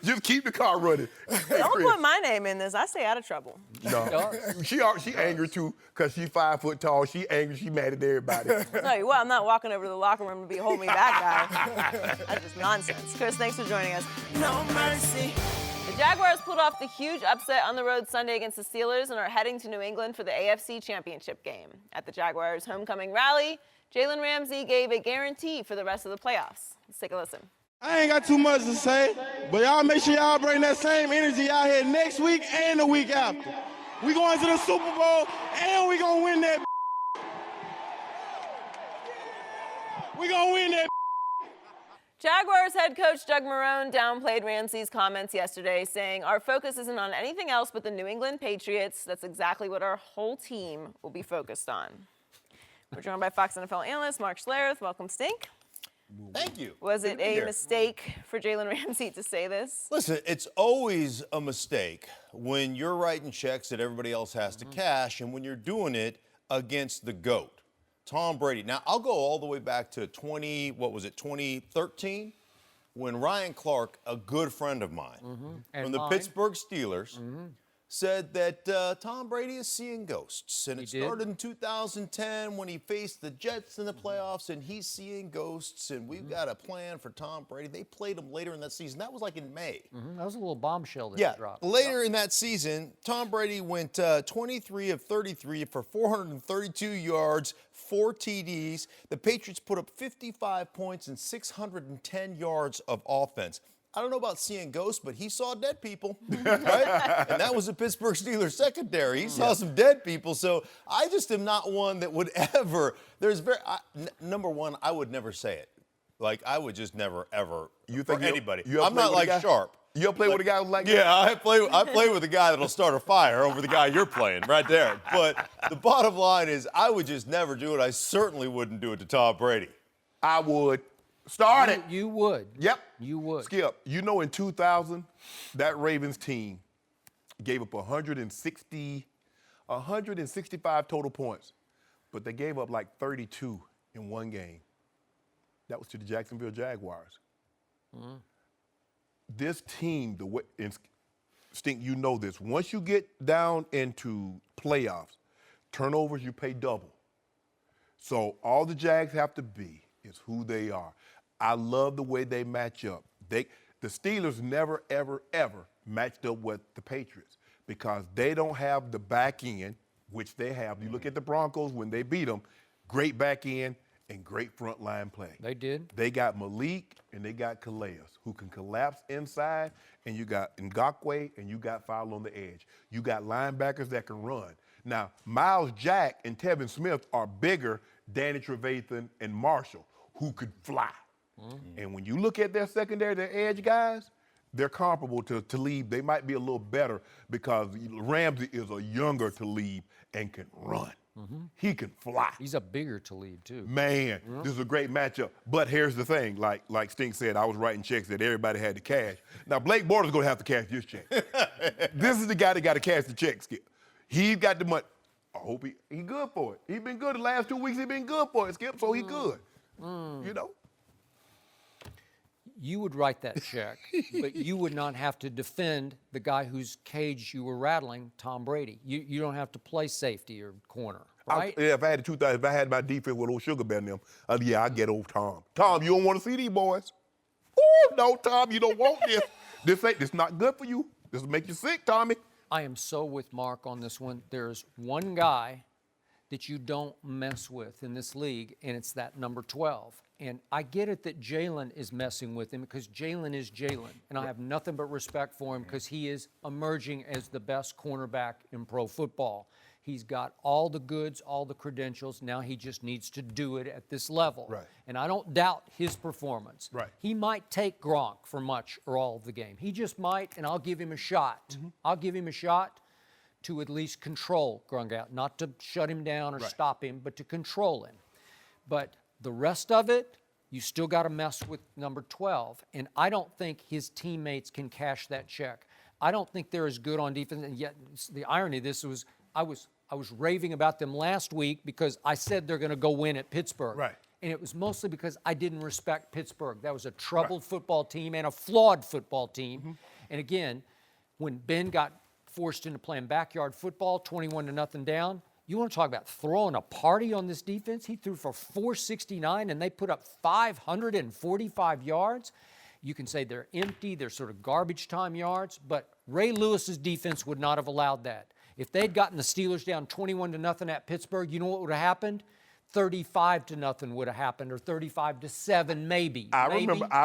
Just keep the car running. Hey, Don't Chris. put my name in this. I stay out of trouble. No, she angry too because she's 5 foot tall. She angry. She mad at everybody. Tell you what, I'm not walking over to the locker room to be hold me back guy. That's just nonsense. Chris, thanks for joining us. No mercy. The Jaguars pulled off the huge upset on the road Sunday against the Steelers and are heading to New England for the AFC Championship game. At the Jaguars' homecoming rally, Jalen Ramsey gave a guarantee for the rest of the playoffs. Let's take a listen. I ain't got too much to say, but y'all make sure y'all bring that same energy out here next week and the week after. We going to the Super Bowl, and we going to win that. We going to win that. Jaguars head coach Doug Marrone downplayed Ramsey's comments yesterday, saying, "Our focus isn't on anything else but the New England Patriots. That's exactly what our whole team will be focused on." We're joined by Fox NFL analyst Mark Schlereth. Welcome, Stink. Thank you. Was it a mistake for Jalen Ramsey to say this? Listen, it's always a mistake when you're writing checks that everybody else has to cash and when you're doing it against the GOAT. Tom Brady. Now, I'll go all the way back to 2013, when Ryan Clark, a good friend of mine, from the Pittsburgh Steelers, said that Tom Brady is seeing ghosts. And it started in 2010 when he faced the Jets in the playoffs, and he's seeing ghosts, and we've got a plan for Tom Brady. They played him later in that season. That was like in May. That was a little bombshell that he dropped. Later in that season, Tom Brady went 23 of 33 for 432 yards, 4 TDs. The Patriots put up 55 points and 610 yards of offense. I don't know about seeing ghosts, but he saw dead people, right? And that was the Pittsburgh Steelers secondary. He saw some dead people. So I just am not one that would ever. Number one, I would never say it. Like, I would just never, ever, for anybody. I'm not like Sharpe. You ever play with a guy who's like that? Yeah, I play with a guy that'll start a fire over the guy you're playing right there. But the bottom line is I would just never do it. I certainly wouldn't do it to Tom Brady. I would. Start it. You would. Yep. You would. Skip, you know in 2000, that Ravens team gave up 165 total points, but they gave up like 32 in one game. That was to the Jacksonville Jaguars. Mm-hmm. This team, the way, and Stink, you know this. Once you get down into playoffs, turnovers, you pay double. So all the Jags have to be is who they are. I love the way they match up. The Steelers never, ever, ever matched up with the Patriots because they don't have the back end, which they have. You look at the Broncos when they beat them, great back end and great front line play. They did. They got Malik and they got Calais, who can collapse inside, and you got Ngakoue and you got Fowler on the edge. You got linebackers that can run. Now, Miles Jack and Tevin Smith are bigger Danny Trevathan and Marshall, who could fly. Mm-hmm. And when you look at their secondary, their edge guys, they're comparable to Talib. They might be a little better because Ramsey is a younger Talib and can run. Mm-hmm. He can fly. He's a bigger Talib, too. Man, this is a great matchup. But here's the thing, like Stink said, I was writing checks that everybody had to cash. Now, Blake Bortles going to have to cash this check. This is the guy that got to cash the check, Skip. He's got the money. I hope he good for it. He's been good the last 2 weeks. He's been good for it, Skip, so he good. You know? You would write that check, but you would not have to defend the guy whose cage you were rattling, Tom Brady. You don't have to play safety or corner, right? If I had my defense with old Sugar Bear and them, I get old Tom. Tom, you don't want to see these boys. Oh, no, Tom, you don't want this. This not good for you. This will make you sick, Tommy. I am so with Mark on this one. There's one guy that you don't mess with in this league, and it's that number 12. And I get it that Jalen is messing with him because Jalen is Jalen, and I have nothing but respect for him because he is emerging as the best cornerback in pro football. He's got all the goods, all the credentials. Now he just needs to do it at this level. Right. And I don't doubt his performance. Right. He might take Gronk for much or all of the game. He just might, and I'll give him a shot. Mm-hmm. I'll give him a shot to at least control Gronk out, not to shut him down or stop him, but to control him. But the rest of it, you still got to mess with number 12. And I don't think his teammates can cash that check. I don't think they're as good on defense. And yet, the irony of this was I was raving about them last week because I said they're going to go win at Pittsburgh. Right. And it was mostly because I didn't respect Pittsburgh. That was a troubled football team and a flawed football team. Mm-hmm. And again, when Ben got forced into playing backyard football, 21-0 down, you want to talk about throwing a party on this defense? He threw for 469, and they put up 545 yards. You can say they're empty, they're sort of garbage time yards, but Ray Lewis's defense would not have allowed that. If they'd gotten the Steelers down 21-0 at Pittsburgh, you know what would have happened? 35-0 would have happened, or 35-7 maybe. I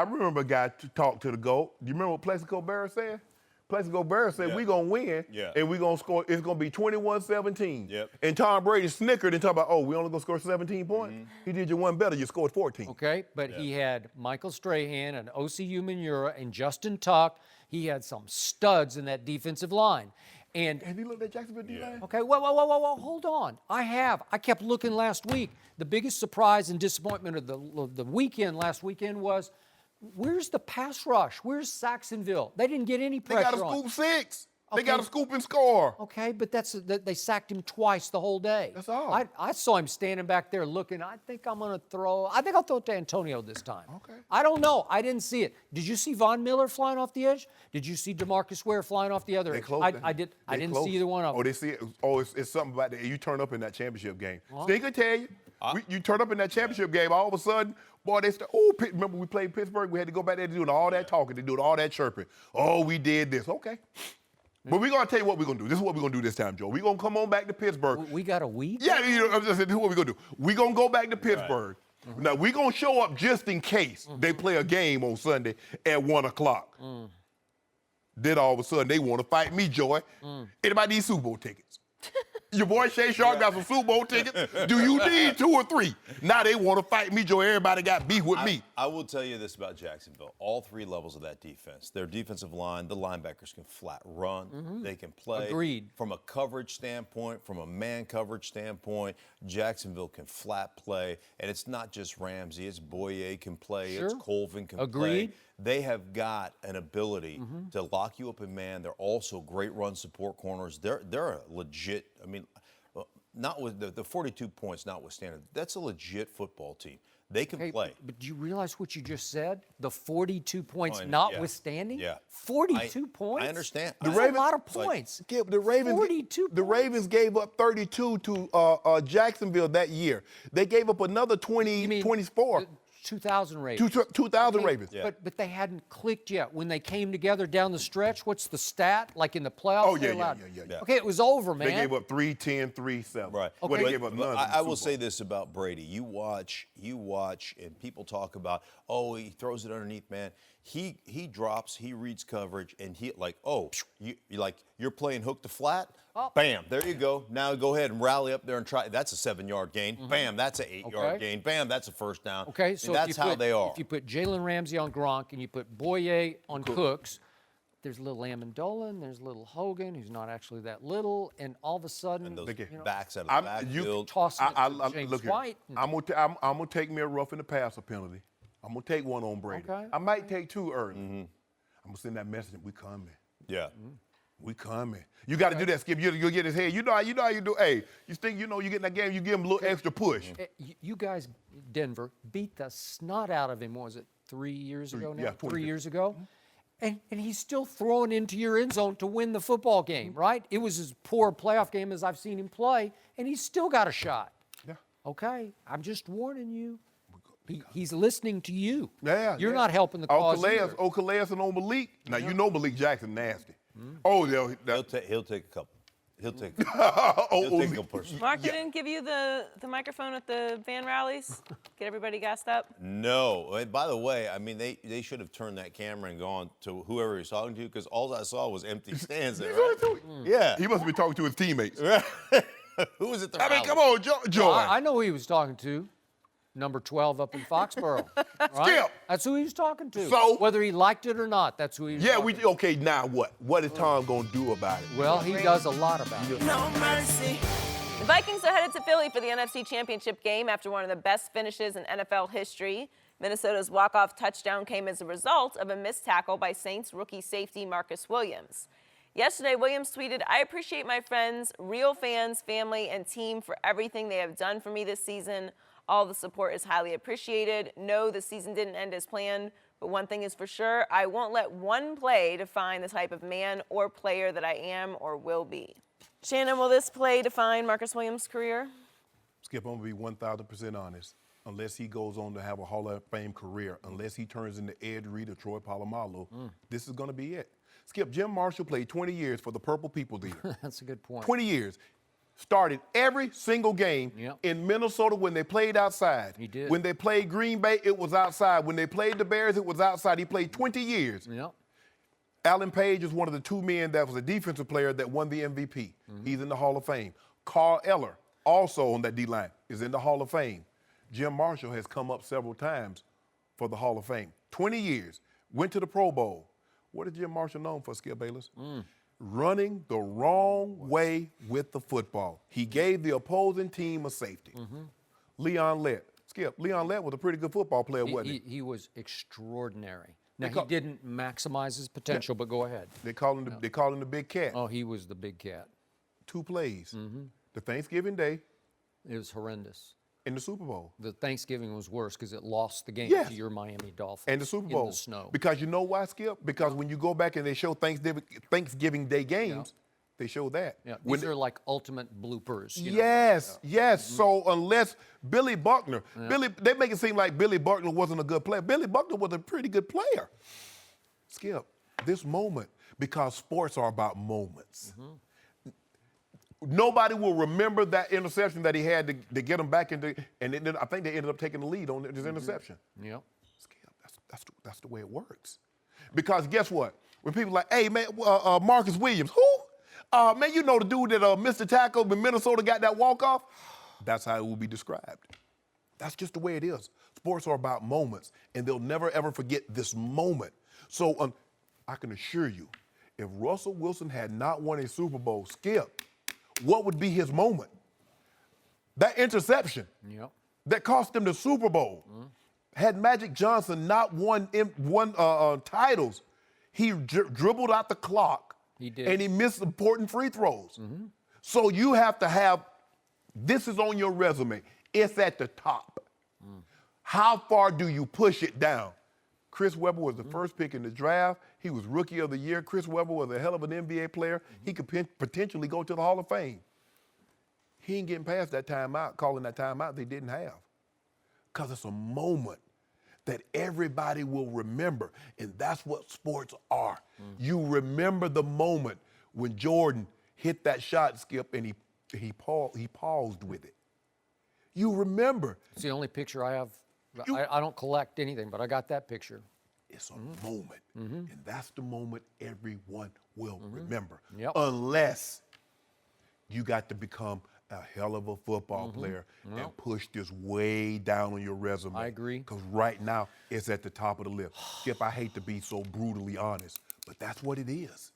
remember a guy talk to the GOAT. Do you remember what Plaxico Barrett said? Plaxico Barrett said, we're going to win, and we're going to score. It's going to be 21-17. Yep. And Tom Brady snickered and talked about, we only going to score 17 points. Mm-hmm. He did you one better. You scored 14. Okay, but he had Michael Strahan and Osi Umenyiora and Justin Tuck. He had some studs in that defensive line. And have you looked at Jacksonville D-line? Okay, whoa, hold on. I kept looking last week. The biggest surprise and disappointment of the weekend last weekend was, where's the pass rush? Where's Saxonville? They didn't get any pressure on. They got a scoop 6. Okay. They got a scoop and score. Okay, but they sacked him twice the whole day. That's all. I saw him standing back there looking. I think I'll throw it to Antonio this time. Okay. I don't know. I didn't see it. Did you see Von Miller flying off the edge? Did you see DeMarcus Ware flying off the other edge? I didn't see either one of them. They see it. It's something about that. You turn up in that championship game. They could tell you. You turn up in that championship game, all of a sudden, boy, they start, remember we played Pittsburgh? We had to go back there to do all that talking, to do all that chirping. Oh, we did this. Okay. But we're going to tell you what we're going to do. This is what we're going to do this time, Joe. We're going to come on back to Pittsburgh. We got a week? Yeah, this is what we're going to do. We're going to go back to Pittsburgh. Right. Mm-hmm. Now, we're going to show up just in case they play a game on Sunday at 1 o'clock. Then all of a sudden, they want to fight me, Joy. Anybody need Super Bowl tickets? Your boy Shannon Sharpe got some Super Bowl tickets. Do you need 2 or 3? Now they want to fight me, Joe. Everybody got beef with me. I will tell you this about Jacksonville. All 3 levels of that defense. Their defensive line, the linebackers can flat run. They can play. Agreed. From a coverage standpoint, from a man coverage standpoint, Jacksonville can flat play. And it's not just Ramsey. It's Boye can play. Sure. It's Colvin can Agreed. play. They have got an ability to lock you up in man. They're also great run support corners. They're a legit, I mean, not with the 42 points notwithstanding, that's a legit football team. They can play. But do you realize what you just said? The 42 points Oh, notwithstanding? Yeah. 42 points? I understand. That's a lot of points. The Ravens, 42 the Ravens gave up 32 to Jacksonville that year. They gave up another 24. 2,000 Ravens. 2,000 Ravens. Yeah. But they hadn't clicked yet. When they came together down the stretch, what's the stat? Like in the playoffs? Oh, they yeah. allowed- Okay, it was over, man. They gave up 3, 10, 3, 7. Right. Well, they gave up none. I will say this about Brady. You watch, and people talk about, oh, he throws it underneath, man. He drops, he reads coverage, and you're playing hook to flat. Oh. Bam, there you go. Now go ahead and rally up there and try. That's a 7-yard gain. Bam, that's an 8-yard gain. Bam, that's a first down. Okay, so that's how they are. If you put Jalen Ramsey on Gronk and you put Boye on Cooks, there's little Amendola and there's little Hogan, who's not actually that little, and all of a sudden, And those backs out of the backfield. tossing it to James look here. White. I'm gonna take me a rough in the passer penalty. I'm gonna take one on Brady. Okay. I might take 2 early. I'm gonna send that message. We coming. Yeah. We coming. You got to do that, Skip. You'll get his head. You know how you do. Hey, you think you get in that game? You give him a little extra push. You guys, Denver, beat the snot out of him. What was it, 3 years ago now? Yeah, 3 years ago? And he's still throwing into your end zone to win the football game, right? It was as poor a playoff game as I've seen him play, and he's still got a shot. Yeah. Okay, I'm just warning you. He's listening to you. Yeah. You're not helping the cause either. Calais and on Malik. Now, you know Malik Jackson nasty. Oh, He'll take a couple. He'll take a couple personally. Mark, they didn't give you the microphone at the fan rallies? Get everybody gassed up? No. And by the way, I mean, they should have turned that camera and gone to whoever he was talking to, because all I saw was empty stands there. Right? Yeah. He must be talking to his teammates. Who was at the I rally? mean, come on, Joy. I know who he was talking to. Number 12 up in Foxborough. Right? Skip. That's who he was talking to. So? Whether he liked it or not, that's who he was talking to. Okay, now what? What is Tom going to do about it? Well, he does a lot about it. No mercy. The Vikings are headed to Philly for the NFC Championship game after one of the best finishes in NFL history. Minnesota's walk-off touchdown came as a result of a missed tackle by Saints rookie safety Marcus Williams. Yesterday, Williams tweeted, "I appreciate my friends, real fans, family, and team for everything they have done for me this season. All the support is highly appreciated. No, the season didn't end as planned, but one thing is for sure, I won't let one play define the type of man or player that I am or will be." Shannon, will this play define Marcus Williams' career? Skip, I'm going to be 1,000% honest. Unless he goes on to have a Hall of Fame career, unless he turns into Ed Reed or Troy Polamalu, this is going to be it. Skip, Jim Marshall played 20 years for the Purple People Leader. That's a good point. 20 years. Started every single game in Minnesota when they played outside. He did. When they played Green Bay, it was outside. When they played the Bears, it was outside. He played 20 years. Yep. Alan Page is one of the 2 men that was a defensive player that won the MVP. He's in the Hall of Fame. Carl Eller, also on that D-line, is in the Hall of Fame. Jim Marshall has come up several times for the Hall of Fame. 20 years, went to the Pro Bowl. What is Jim Marshall known for, Skip Bayless? Running the wrong way with the football. He gave the opposing team a safety. Leon Lett. Skip, Leon Lett was a pretty good football player, wasn't he? He was extraordinary. Now, he didn't maximize his potential, but go ahead. They call him the Big Cat. Oh, he was the big cat. 2 plays. The Thanksgiving Day It was horrendous. and the Super Bowl. The Thanksgiving was worse because it lost the game Yes. to your Miami Dolphins. And the Super Bowl. In the snow. Because you know why, Skip? Because when you go back and they show Thanksgiving Day games, they show that. Yeah, When these are like ultimate bloopers. You know? Yes. So unless Billy Buckner, they make it seem like Billy Buckner wasn't a good player. Billy Buckner was a pretty good player. Skip, this moment, because sports are about moments. Nobody will remember that interception that he had to get him back into, and then I think they ended up taking the lead on this interception. Yep. Skip, that's the way it works. Because guess what? When people are like, hey, man, Marcus Williams, who? Man, you know the dude that missed the tackle when Minnesota got that walk-off? That's how it will be described. That's just the way it is. Sports are about moments, and they'll never, ever forget this moment. So I can assure you, if Russell Wilson had not won a Super Bowl, Skip, what would be his moment? That interception that cost him the Super Bowl. Had Magic Johnson not won titles, he dribbled out the clock. He did. And he missed important free throws. So you have to have, this is on your resume. It's at the top. How far do you push it down? Chris Webber was the first pick in the draft. He was Rookie of the Year. Chris Webber was a hell of an NBA player. He could potentially go to the Hall of Fame. He ain't getting past that timeout, calling that timeout they didn't have. Because it's a moment that everybody will remember. And that's what sports are. You remember the moment when Jordan hit that shot, Skip, and he paused with it. You remember. It's the only picture I have. I don't collect anything, but I got that picture. It's a moment. And that's the moment everyone will remember. Yep. Unless you got to become a hell of a football player and push this way down on your resume. I agree. Because right now, it's at the top of the list. Skip, I hate to be so brutally honest, but that's what it is.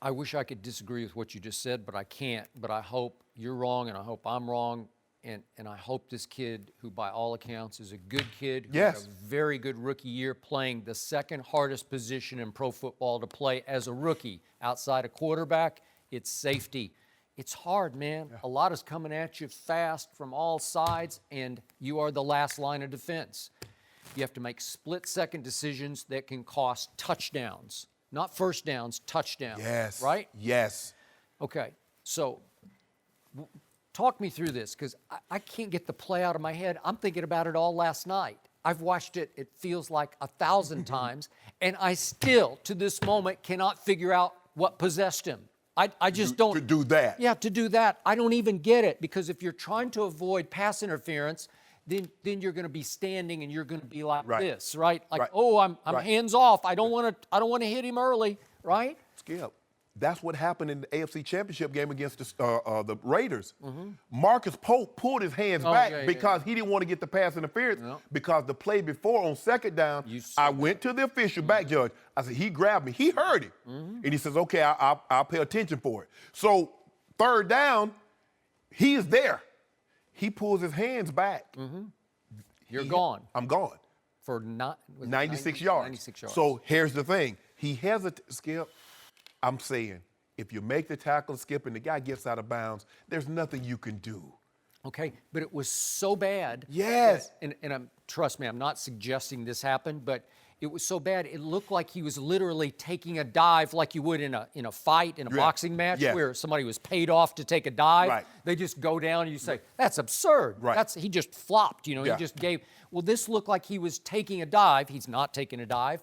I wish I could disagree with what you just said, but I can't. But I hope you're wrong, and I hope I'm wrong. And I hope this kid, who by all accounts is a good kid, who had a very good rookie year playing the second hardest position in pro football to play as a rookie outside a quarterback, it's safety. It's hard, man. A lot is coming at you fast from all sides, and you are the last line of defense. You have to make split-second decisions that can cost touchdowns. Not first downs, touchdowns. Yes. Right? Yes. Okay, so talk me through this, because I can't get the play out of my head. I'm thinking about it all last night. I've watched it, it feels like 1,000 times, and I still, to this moment, cannot figure out what possessed him. I just don't. To do that. Yeah, to do that. I don't even get it, because if you're trying to avoid pass interference, then you're going to be standing and you're going to be like this, right? Like, oh, I'm hands off. I don't want to hit him early, right? Skip, that's what happened in the AFC Championship game against the Raiders. Marcus Pope pulled his hands back because he didn't want to get the pass interference because the play before on second down, I went to the official back judge. I said, he grabbed me. He heard it. And he says, okay, I'll pay attention for it. So third down, he is there. He pulls his hands back. You're gone. I'm gone. For 96 yards. 96 yards. So here's the thing. He hesitated, Skip. I'm saying, if you make the tackle, Skip, and the guy gets out of bounds, there's nothing you can do. Okay, but it was so bad. Yes. And trust me, I'm not suggesting this happened, but it was so bad, it looked like he was literally taking a dive like you would in a fight, in a boxing match, where somebody was paid off to take a dive. They just go down and you say, that's absurd. He just flopped, he just gave. Well, this looked like he was taking a dive. He's not taking a dive.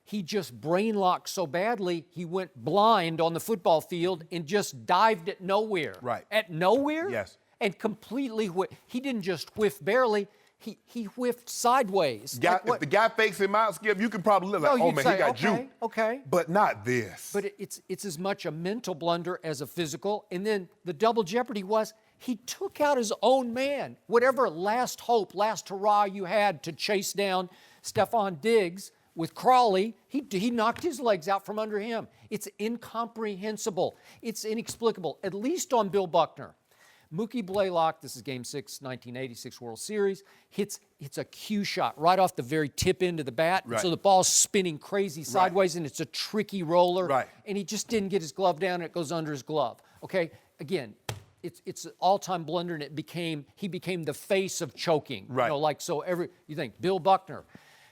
He just brain locked so badly, he went blind on the football field and just dived at nowhere. At nowhere? Yes. And completely, he didn't just whiff barely, he whiffed sideways. If the guy fakes him out, Skip, you can probably look like, oh man, he got juked. Okay. But not this. But it's as much a mental blunder as a physical. And then the double jeopardy was he took out his own man. Whatever last hope, last hurrah you had to chase down Stephon Diggs with Crawley, he knocked his legs out from under him. It's incomprehensible. It's inexplicable, at least on Bill Buckner. Mookie Blaylock, this is Game 6, 1986 World Series, hits a cue shot right off the very tip end of the bat. So the ball's spinning crazy sideways, and it's a tricky roller. And he just didn't get his glove down, and it goes under his glove. Okay, again, it's an all-time blunder, and he became the face of choking. You think Bill Buckner.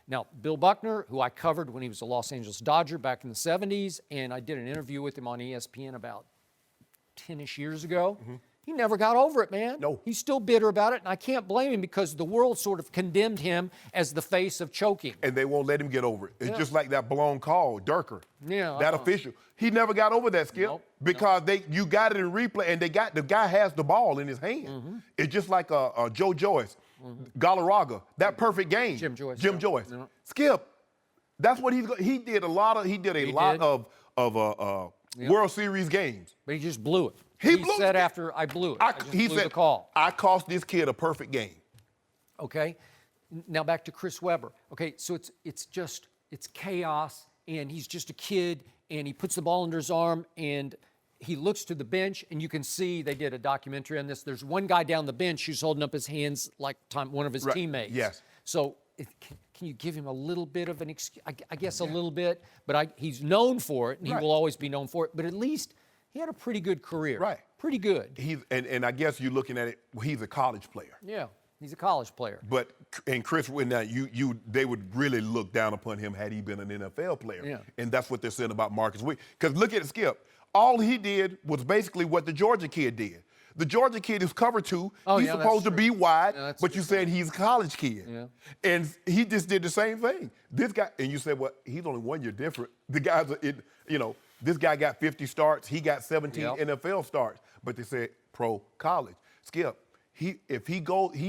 Now, Bill Buckner, who I covered when he was a Los Angeles Dodger back in the 70s, and I did an interview with him on ESPN about 10-ish years ago. He never got over it, man. No. He's still bitter about it, and I can't blame him because the world sort of condemned him as the face of choking. And they won't let him get over it. It's just like that blown call, Durker. Yeah. That official. He never got over that, Skip. Because you got it in replay, and the guy has the ball in his hand. It's just like Joe Joyce, Galarraga, that perfect game. Jim Joyce. Skip, that's what he did a lot of World Series games. But he just blew it. He blew said it. after I blew it. I just He blew said, the call. I cost this kid a perfect game. Okay. Now back to Chris Webber. Okay, so it's chaos, and he's just a kid, and he puts the ball under his arm, and he looks to the bench, and you can see they did a documentary on this. There's one guy down the bench who's holding up his hands like one of his teammates. Yes. So can you give him a little bit of an excuse? I guess a little bit, but he's known for it, and he will always be known for it. But at least he had a pretty good career. Right. Pretty good. And I guess you're looking at it, he's a college player. Yeah, he's a college player. But Chris, they would really look down upon him had he been an NFL player. Yeah. And that's what they're saying about Marcus Williams. Because look at Skip. All he did was basically what the Georgia kid did. The Georgia kid is cover 2. He's supposed to be wide, but you said he's a college kid. Yeah. And he just did the same thing. This guy, and you said, well, he's only 1 year different. The guys, this guy got 50 starts. He got 17 NFL starts. But they said pro college. Skip, he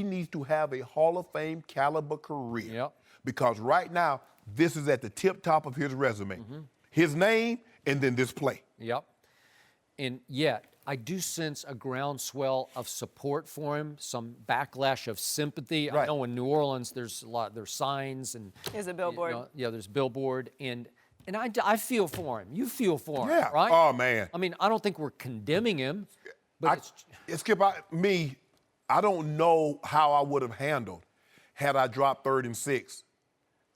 needs to have a Hall of Fame caliber career. Yep. Because right now, this is at the tip top of his resume. His name and then this play. Yep. And yet, I do sense a groundswell of support for him, some backlash of sympathy. Right. I know in New Orleans there's signs and There's a billboard. There's billboard and I feel for him. You feel for him, Yeah. right? Oh man. I mean, I don't think we're condemning him, but Skip, I don't know how I would have handled had I dropped 3rd and 6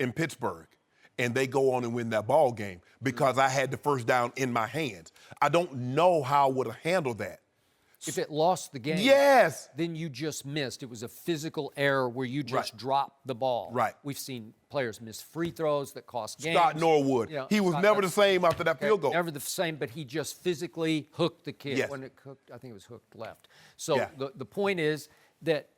in Pittsburgh and they go on and win that ball game because I had the first down in my hands. I don't know how I would have handled that. if it lost the game, yes, then you just missed. It was a physical error where you just dropped the ball. Right. We've seen players miss free throws that cost games. Scott Norwood. Yeah, He was never the same after that field goal. Never the same, but he just physically hooked the kid. Yes. When it hooked, I think it was hooked left. So Yeah. the point is that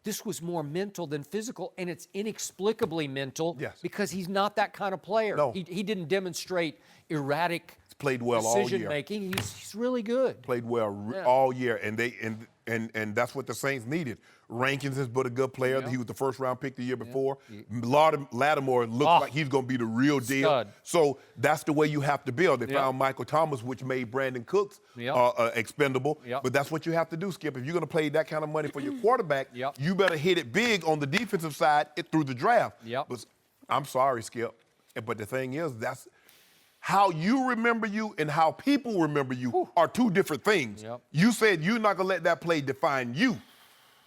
this was more mental than physical, and it's inexplicably mental because he's not that kind of player. No. He didn't demonstrate erratic played well all year. decision making. He's really good. Played well all year, and that's what the Saints needed. Rankins is but a good player. He was the first round pick the year before. Lattimore looks like he's going to be the real deal. Stud. So that's the way you have to build. They found Michael Thomas, which made Brandon Cooks expendable. But that's what you have to do, Skip. If you're going to pay that kind of money for your quarterback, you better hit it big on the defensive side through the draft. But I'm sorry, Skip. But the thing is, that's how you remember you and how people remember you are two different things. You said you're not going to let that play define you.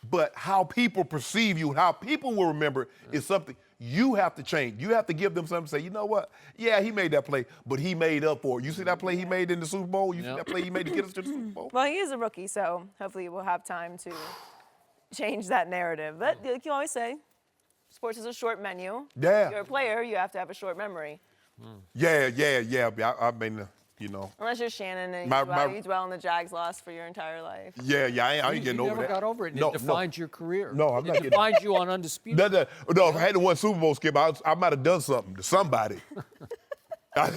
But how people perceive you, how people will remember it is something you have to change. You have to give them something to say, you know what? Yeah, he made that play, but he made up for it. You see that play he made in the Super Bowl? You see that play he made to get us to the Super Bowl? Well, he is a rookie, so hopefully we'll have time to change that narrative. But like you always say, sports is a short menu. Yeah. If you're a player, you have to have a short memory. Yeah. I mean, you know. Unless you're Shannon and you dwell on the Jags loss for your entire life. Yeah, I ain't getting over that. You never got over it, and it defines your career. No, I'm not getting It defines you on Undisputed. No, if I hadn't won Super Bowl, Skip, I might have done something to somebody. I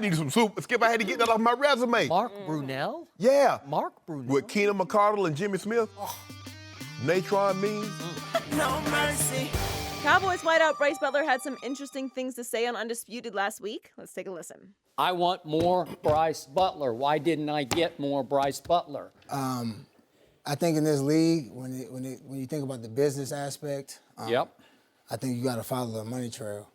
needed some Super Skip, I had to get that off my resume. Mark Brunell? Yeah. Mark Brunell. With Keenan McCardle and Jimmy Smith. Natron Means. No mercy. Cowboys wideout Bryce Butler had some interesting things to say on Undisputed last week. Let's take a listen. I want more Bryce Butler. Why didn't I get more Bryce Butler? I think in this league, when you think about the business aspect, I think you got to follow the money trail.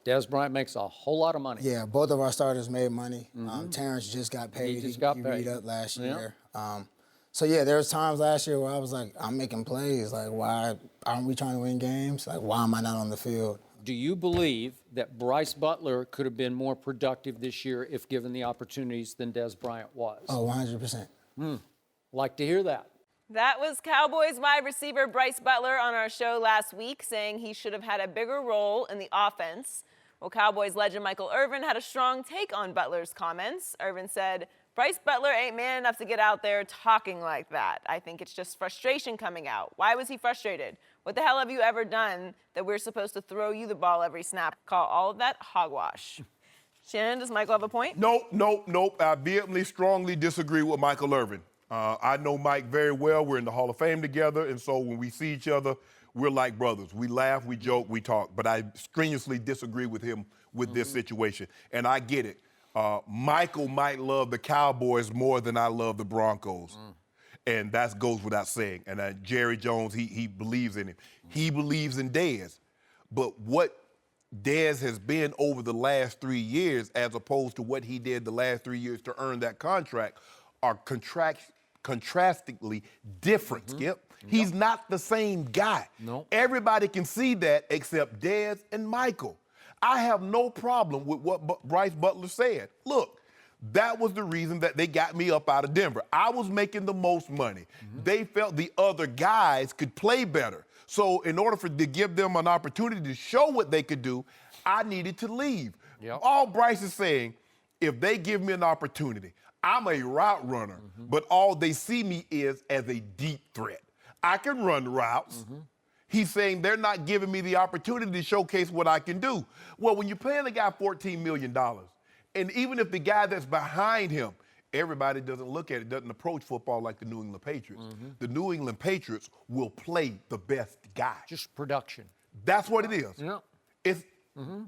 Des Bryant makes a whole lot of money. Yeah, both of our starters made money. Terrence just got paid. He just got paid. Read up last year. So yeah, there was times last year where I was like, I'm making plays. Like, why aren't we trying to win games? Like, why am I not on the field? Do you believe that Bryce Butler could have been more productive this year if given the opportunities than Des Bryant was? Oh, 100%. Like to hear that. That was Cowboys wide receiver Bryce Butler on our show last week, saying he should have had a bigger role in the offense. Well, Cowboys legend Michael Irvin had a strong take on Butler's comments. Irvin said, Bryce Butler ain't man enough to get out there talking like that. I think it's just frustration coming out. Why was he frustrated? What the hell have you ever done that we're supposed to throw you the ball every snap? Call all of that hogwash. Shannon, does Michael have a point? Nope. I vehemently, strongly disagree with Michael Irvin. I know Mike very well. We're in the Hall of Fame together, and so when we see each other, we're like brothers. We laugh, we joke, we talk. But I strenuously disagree with him with this situation, and I get it. Michael might love the Cowboys more than I love the Broncos. And that goes without saying. And Jerry Jones, he believes in him. He believes in Dez. But what Dez has been over the last 3 years, as opposed to what he did the last 3 years to earn that contract, are contrastingly different, Skip. He's not the same guy. No. Everybody can see that except Dez and Michael. I have no problem with what Bryce Butler said. Look, that was the reason that they got me up out of Denver. I was making the most money. They felt the other guys could play better. So in order to give them an opportunity to show what they could do, I needed to leave. Yep. All Bryce is saying, if they give me an opportunity, I'm a route runner, but all they see me is as a deep threat. I can run routes. He's saying they're not giving me the opportunity to showcase what I can do. Well, when you're paying a guy $14 million, and even if the guy that's behind him, everybody doesn't look at it, doesn't approach football like the New England Patriots. The New England Patriots will play the best guy. Just production. That's what it is. Yeah. It's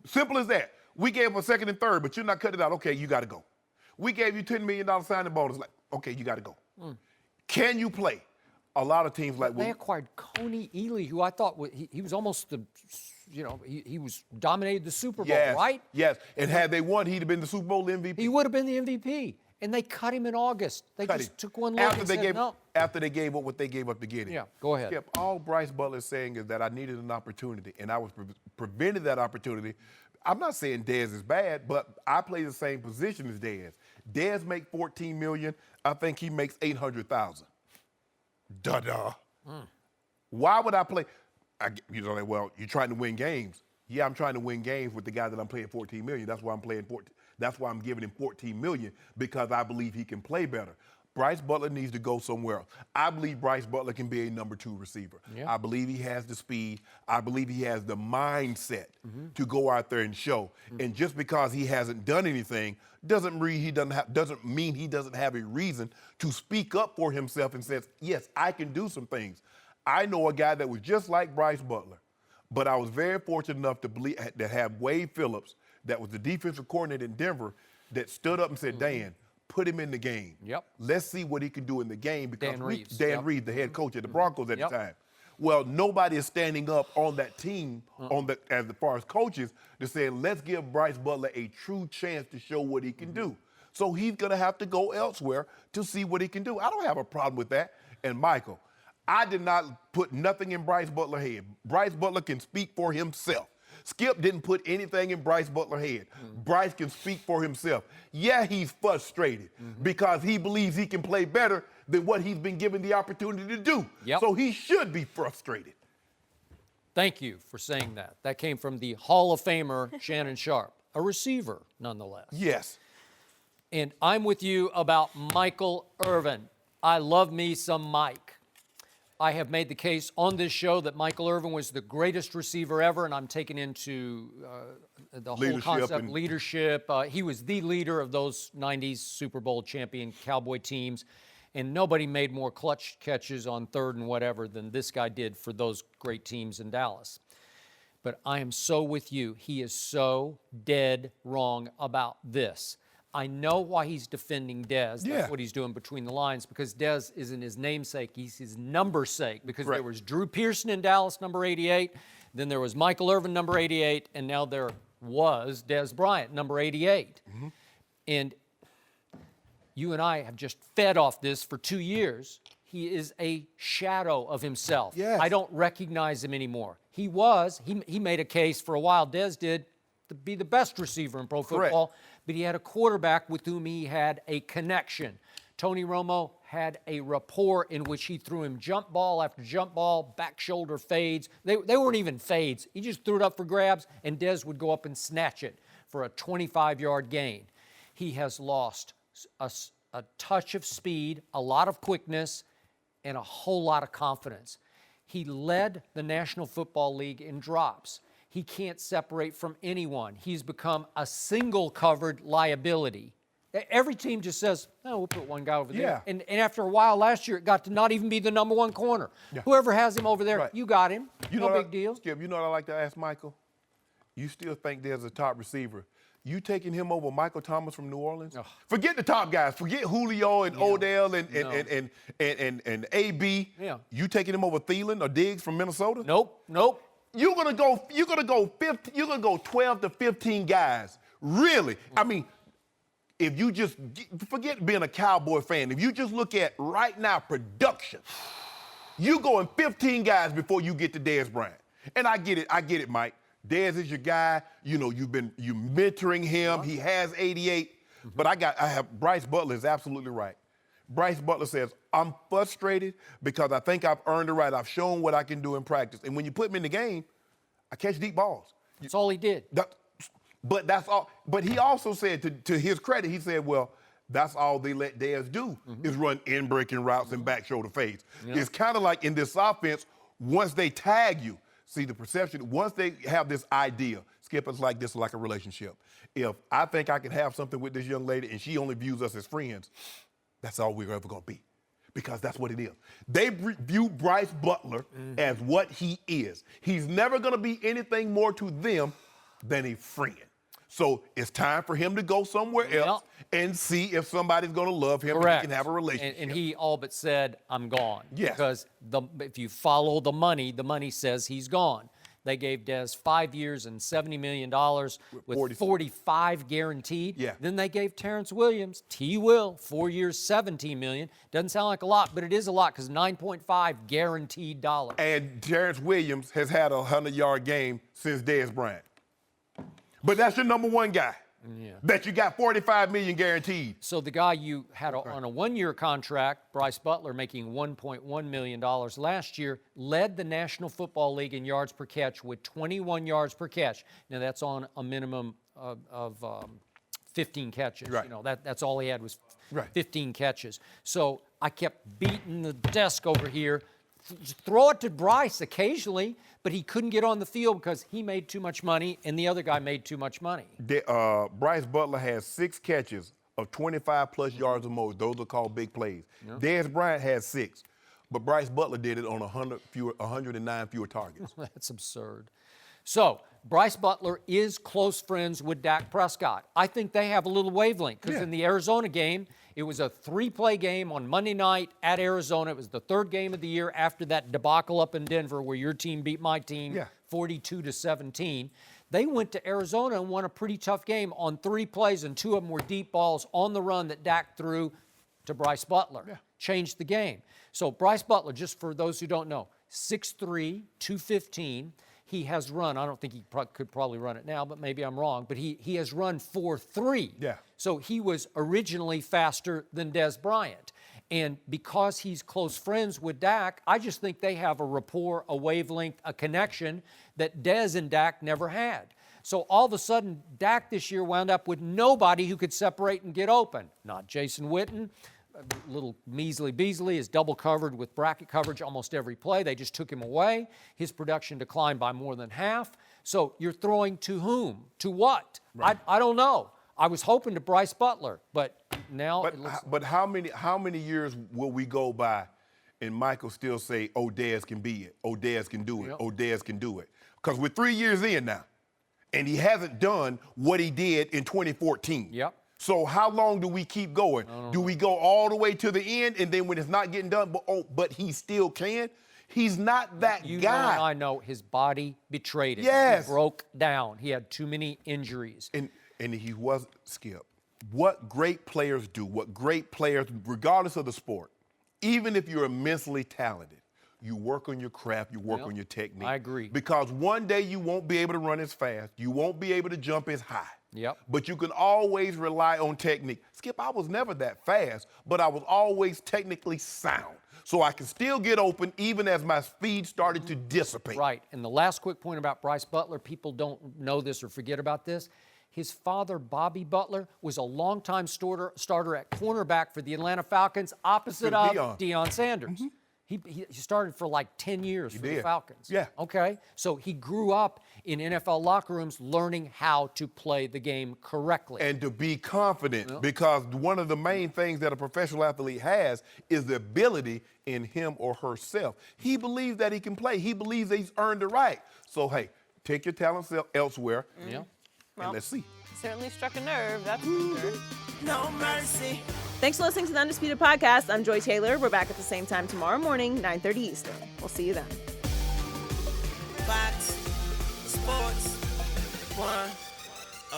simple as that. We gave him a second and third, but you're not cutting it out. Okay, you got to go. We gave you $10 million signing bonus. Like, okay, you got to go. Can you play? A lot of teams like, They acquired Coney Ely, who I thought he was almost the, he was dominated the Super Bowl, right? Yes, and had they won, he'd have been the Super Bowl MVP. He would have been the MVP. And they cut him in August. They just took one look and said, no. After they gave up what they gave up to get him. Yeah, go ahead. Skip, all Bryce Butler is saying is that I needed an opportunity, and I was prevented that opportunity. I'm not saying Dez is bad, but I play the same position as Dez. Dez makes $14 million. I think he makes $800,000. Da-da. Why would I play? Well, you're trying to win games. Yeah, I'm trying to win games with the guy that I'm paying $14 million. That's why I'm playing 14. That's why I'm giving him $14 million, because I believe he can play better. Bryce Butler needs to go somewhere else. I believe Bryce Butler can be a number 2 receiver. Yeah. I believe he has the speed. I believe he has the mindset to go out there and show. And just because he hasn't done anything doesn't mean he doesn't have a reason to speak up for himself and says, yes, I can do some things. I know a guy that was just like Bryce Butler, but I was very fortunate enough to have Wade Phillips, that was the defensive coordinator in Denver, that stood up and said, Dan, put him in the game. Yep. Let's see what he can do in the game, because Dan Reeves, the head coach of the Broncos at the time. Well, nobody is standing up on that team, as far as coaches, to say, let's give Bryce Butler a true chance to show what he can do. So he's going to have to go elsewhere to see what he can do. I don't have a problem with that. And Michael, I did not put nothing in Bryce Butler's head. Bryce Butler can speak for himself. Skip didn't put anything in Bryce Butler's head. Bryce can speak for himself. Yeah, he's frustrated because he believes he can play better than what he's been given the opportunity to do. So he should be frustrated. Thank you for saying that. That came from the Hall of Famer, Shannon Sharpe, a receiver nonetheless. Yes. And I'm with you about Michael Irvin. I love me some Mike. I have made the case on this show that Michael Irvin was the greatest receiver ever, and I'm taking into the whole concept leadership. He was the leader of those 90s Super Bowl champion Cowboy teams, and nobody made more clutch catches on third and whatever than this guy did for those great teams in Dallas. But I am so with you. He is so dead wrong about this. I know why he's defending Dez. That's what he's doing between the lines, because Dez isn't his namesake. He's his number sake, because there was Drew Pearson in Dallas, number 88. Then there was Michael Irvin, number 88. And now there was Dez Bryant, number 88. And you and I have just fed off this for 2 years. He is a shadow of himself. I don't recognize him anymore. He made a case for a while, Dez did, to be the best receiver in pro football. But he had a quarterback with whom he had a connection. Tony Romo had a rapport in which he threw him jump ball after jump ball, back shoulder fades. They weren't even fades. He just threw it up for grabs, and Dez would go up and snatch it for a 25-yard gain. He has lost a touch of speed, a lot of quickness, and a whole lot of confidence. He led the National Football League in drops. He can't separate from anyone. He's become a single-covered liability. Every team just says, oh, we'll put one guy over there. And after a while last year, it got to not even be the number one corner. Whoever has him over there, you got him. No big deal. Skip, you know what I like to ask Michael? You still think there's a top receiver. You taking him over Michael Thomas from New Orleans? Forget the top guys. Forget Julio and Odell and AB. Yeah. You taking him over Thielen or Diggs from Minnesota? Nope. You're gonna go 12 to 15 guys. Really? I mean, if you just forget being a Cowboy fan, if you just look at right now production, you going 15 guys before you get to Dez Bryant. And I get it, Mike. Dez is your guy. You know, you mentoring him. He has 88. But I have Bryce Butler is absolutely right. Bryce Butler says, I'm frustrated because I think I've earned the right. I've shown what I can do in practice. And when you put me in the game, I catch deep balls. That's all he did. But that's all. But he also said, to his credit, he said, well, that's all they let Dez do is run in-breaking routes and back shoulder fades. Yeah. It's kind of like in this offense, once they tag you, see the perception, once they have this idea, Skip, it's like this, like a relationship. If I think I can have something with this young lady and she only views us as friends, that's all we're ever going to be. Because that's what it is. They view Bryce Butler as what he is. He's never going to be anything more to them than a friend. So it's time for him to go somewhere else and see if somebody's going to love him and he can have a relationship. And he all but said, I'm gone. Yes. Because if you follow the money says he's gone. They gave Dez 5 years and $70 million with 45 guaranteed. Yeah. Then they gave Terrence Williams, T-Will, 4 years, $17 million. Doesn't sound like a lot, but it is a lot because 9.5 guaranteed dollars. And Terrence Williams has had a 100-yard game since Dez Bryant. But that's your number one guy. Yeah. That you got $45 million guaranteed. So the guy you had on a one-year contract, Bryce Butler, making $1.1 million last year, led the National Football League in yards per catch with 21 yards per catch. Now that's on a minimum of 15 catches. Right. You know, that's all he had was Right. 15 catches. So I kept beating the desk over here. Throw it to Bryce occasionally, but he couldn't get on the field because he made too much money and the other guy made too much money. Bryce Butler has 6 catches of 25-plus yards or more. Those are called big plays. Yeah. Dez Bryant has 6, but Bryce Butler did it on 109 fewer targets. That's absurd. So Bryce Butler is close friends with Dak Prescott. I think they have a little wavelength because in the Arizona game, it was a 3-play game on Monday night at Arizona. It was the 3rd game of the year after that debacle up in Denver where your team beat my team 42-17. They went to Arizona and won a pretty tough game on 3 plays, and 2 of them were deep balls on the run that Dak threw to Bryce Butler. Yeah. Changed the game. So Bryce Butler, just for those who don't know, 6'3", 215. He has run, I don't think he could probably run it now, but maybe I'm wrong, but he has run 4.3. Yeah. So he was originally faster than Dez Bryant. And because he's close friends with Dak, I just think they have a rapport, a wavelength, a connection that Dez and Dak never had. So all of a sudden, Dak this year wound up with nobody who could separate and get open. Not Jason Witten. Little measly Beasley is double covered with bracket coverage almost every play. They just took him away. His production declined by more than half. So you're throwing to whom? To what? Right. I don't know. I was hoping to Bryce Butler, but now it looks... But how many years will we go by and Michael still say, oh, Dez can be it. Oh, Dez can do it. Oh, Dez can do it. Because we're 3 years in now, and he hasn't done what he did in 2014. Yep. So how long do we keep going? Do we go all the way to the end, and then when it's not getting done, but he still can? He's not that guy. You know, I know his body betrayed him. Yes. He broke down. He had too many injuries. And he was, Skip, what great players do, what great players, regardless of the sport, even if you're immensely talented, you work on your craft, you work on your technique. I agree. Because one day you won't be able to run as fast, you won't be able to jump as high. Yep. But you can always rely on technique. Skip, I was never that fast, but I was always technically sound. So I can still get open even as my speed started to dissipate. Right. And the last quick point about Bryce Butler, people don't know this or forget about this. His father, Bobby Butler, was a longtime starter at cornerback for the Atlanta Falcons, opposite of Deion Sanders. Mm-hmm. He started for like 10 years for the Falcons. Yeah. Okay? So he grew up in NFL locker rooms learning how to play the game correctly. And to be confident, because one of the main things that a professional athlete has is the ability in him or herself. He believes that he can play. He believes that he's earned the right. So, hey, take your talents elsewhere. Yeah. Well, and let's see. Certainly struck a nerve, that's for sure. No mercy. Thanks for listening to the Undisputed Podcast. I'm Joy Taylor. We're back at the same time tomorrow morning, 9:30 Eastern. We'll see you then. Fox Sports 1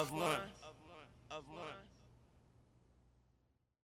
of 1.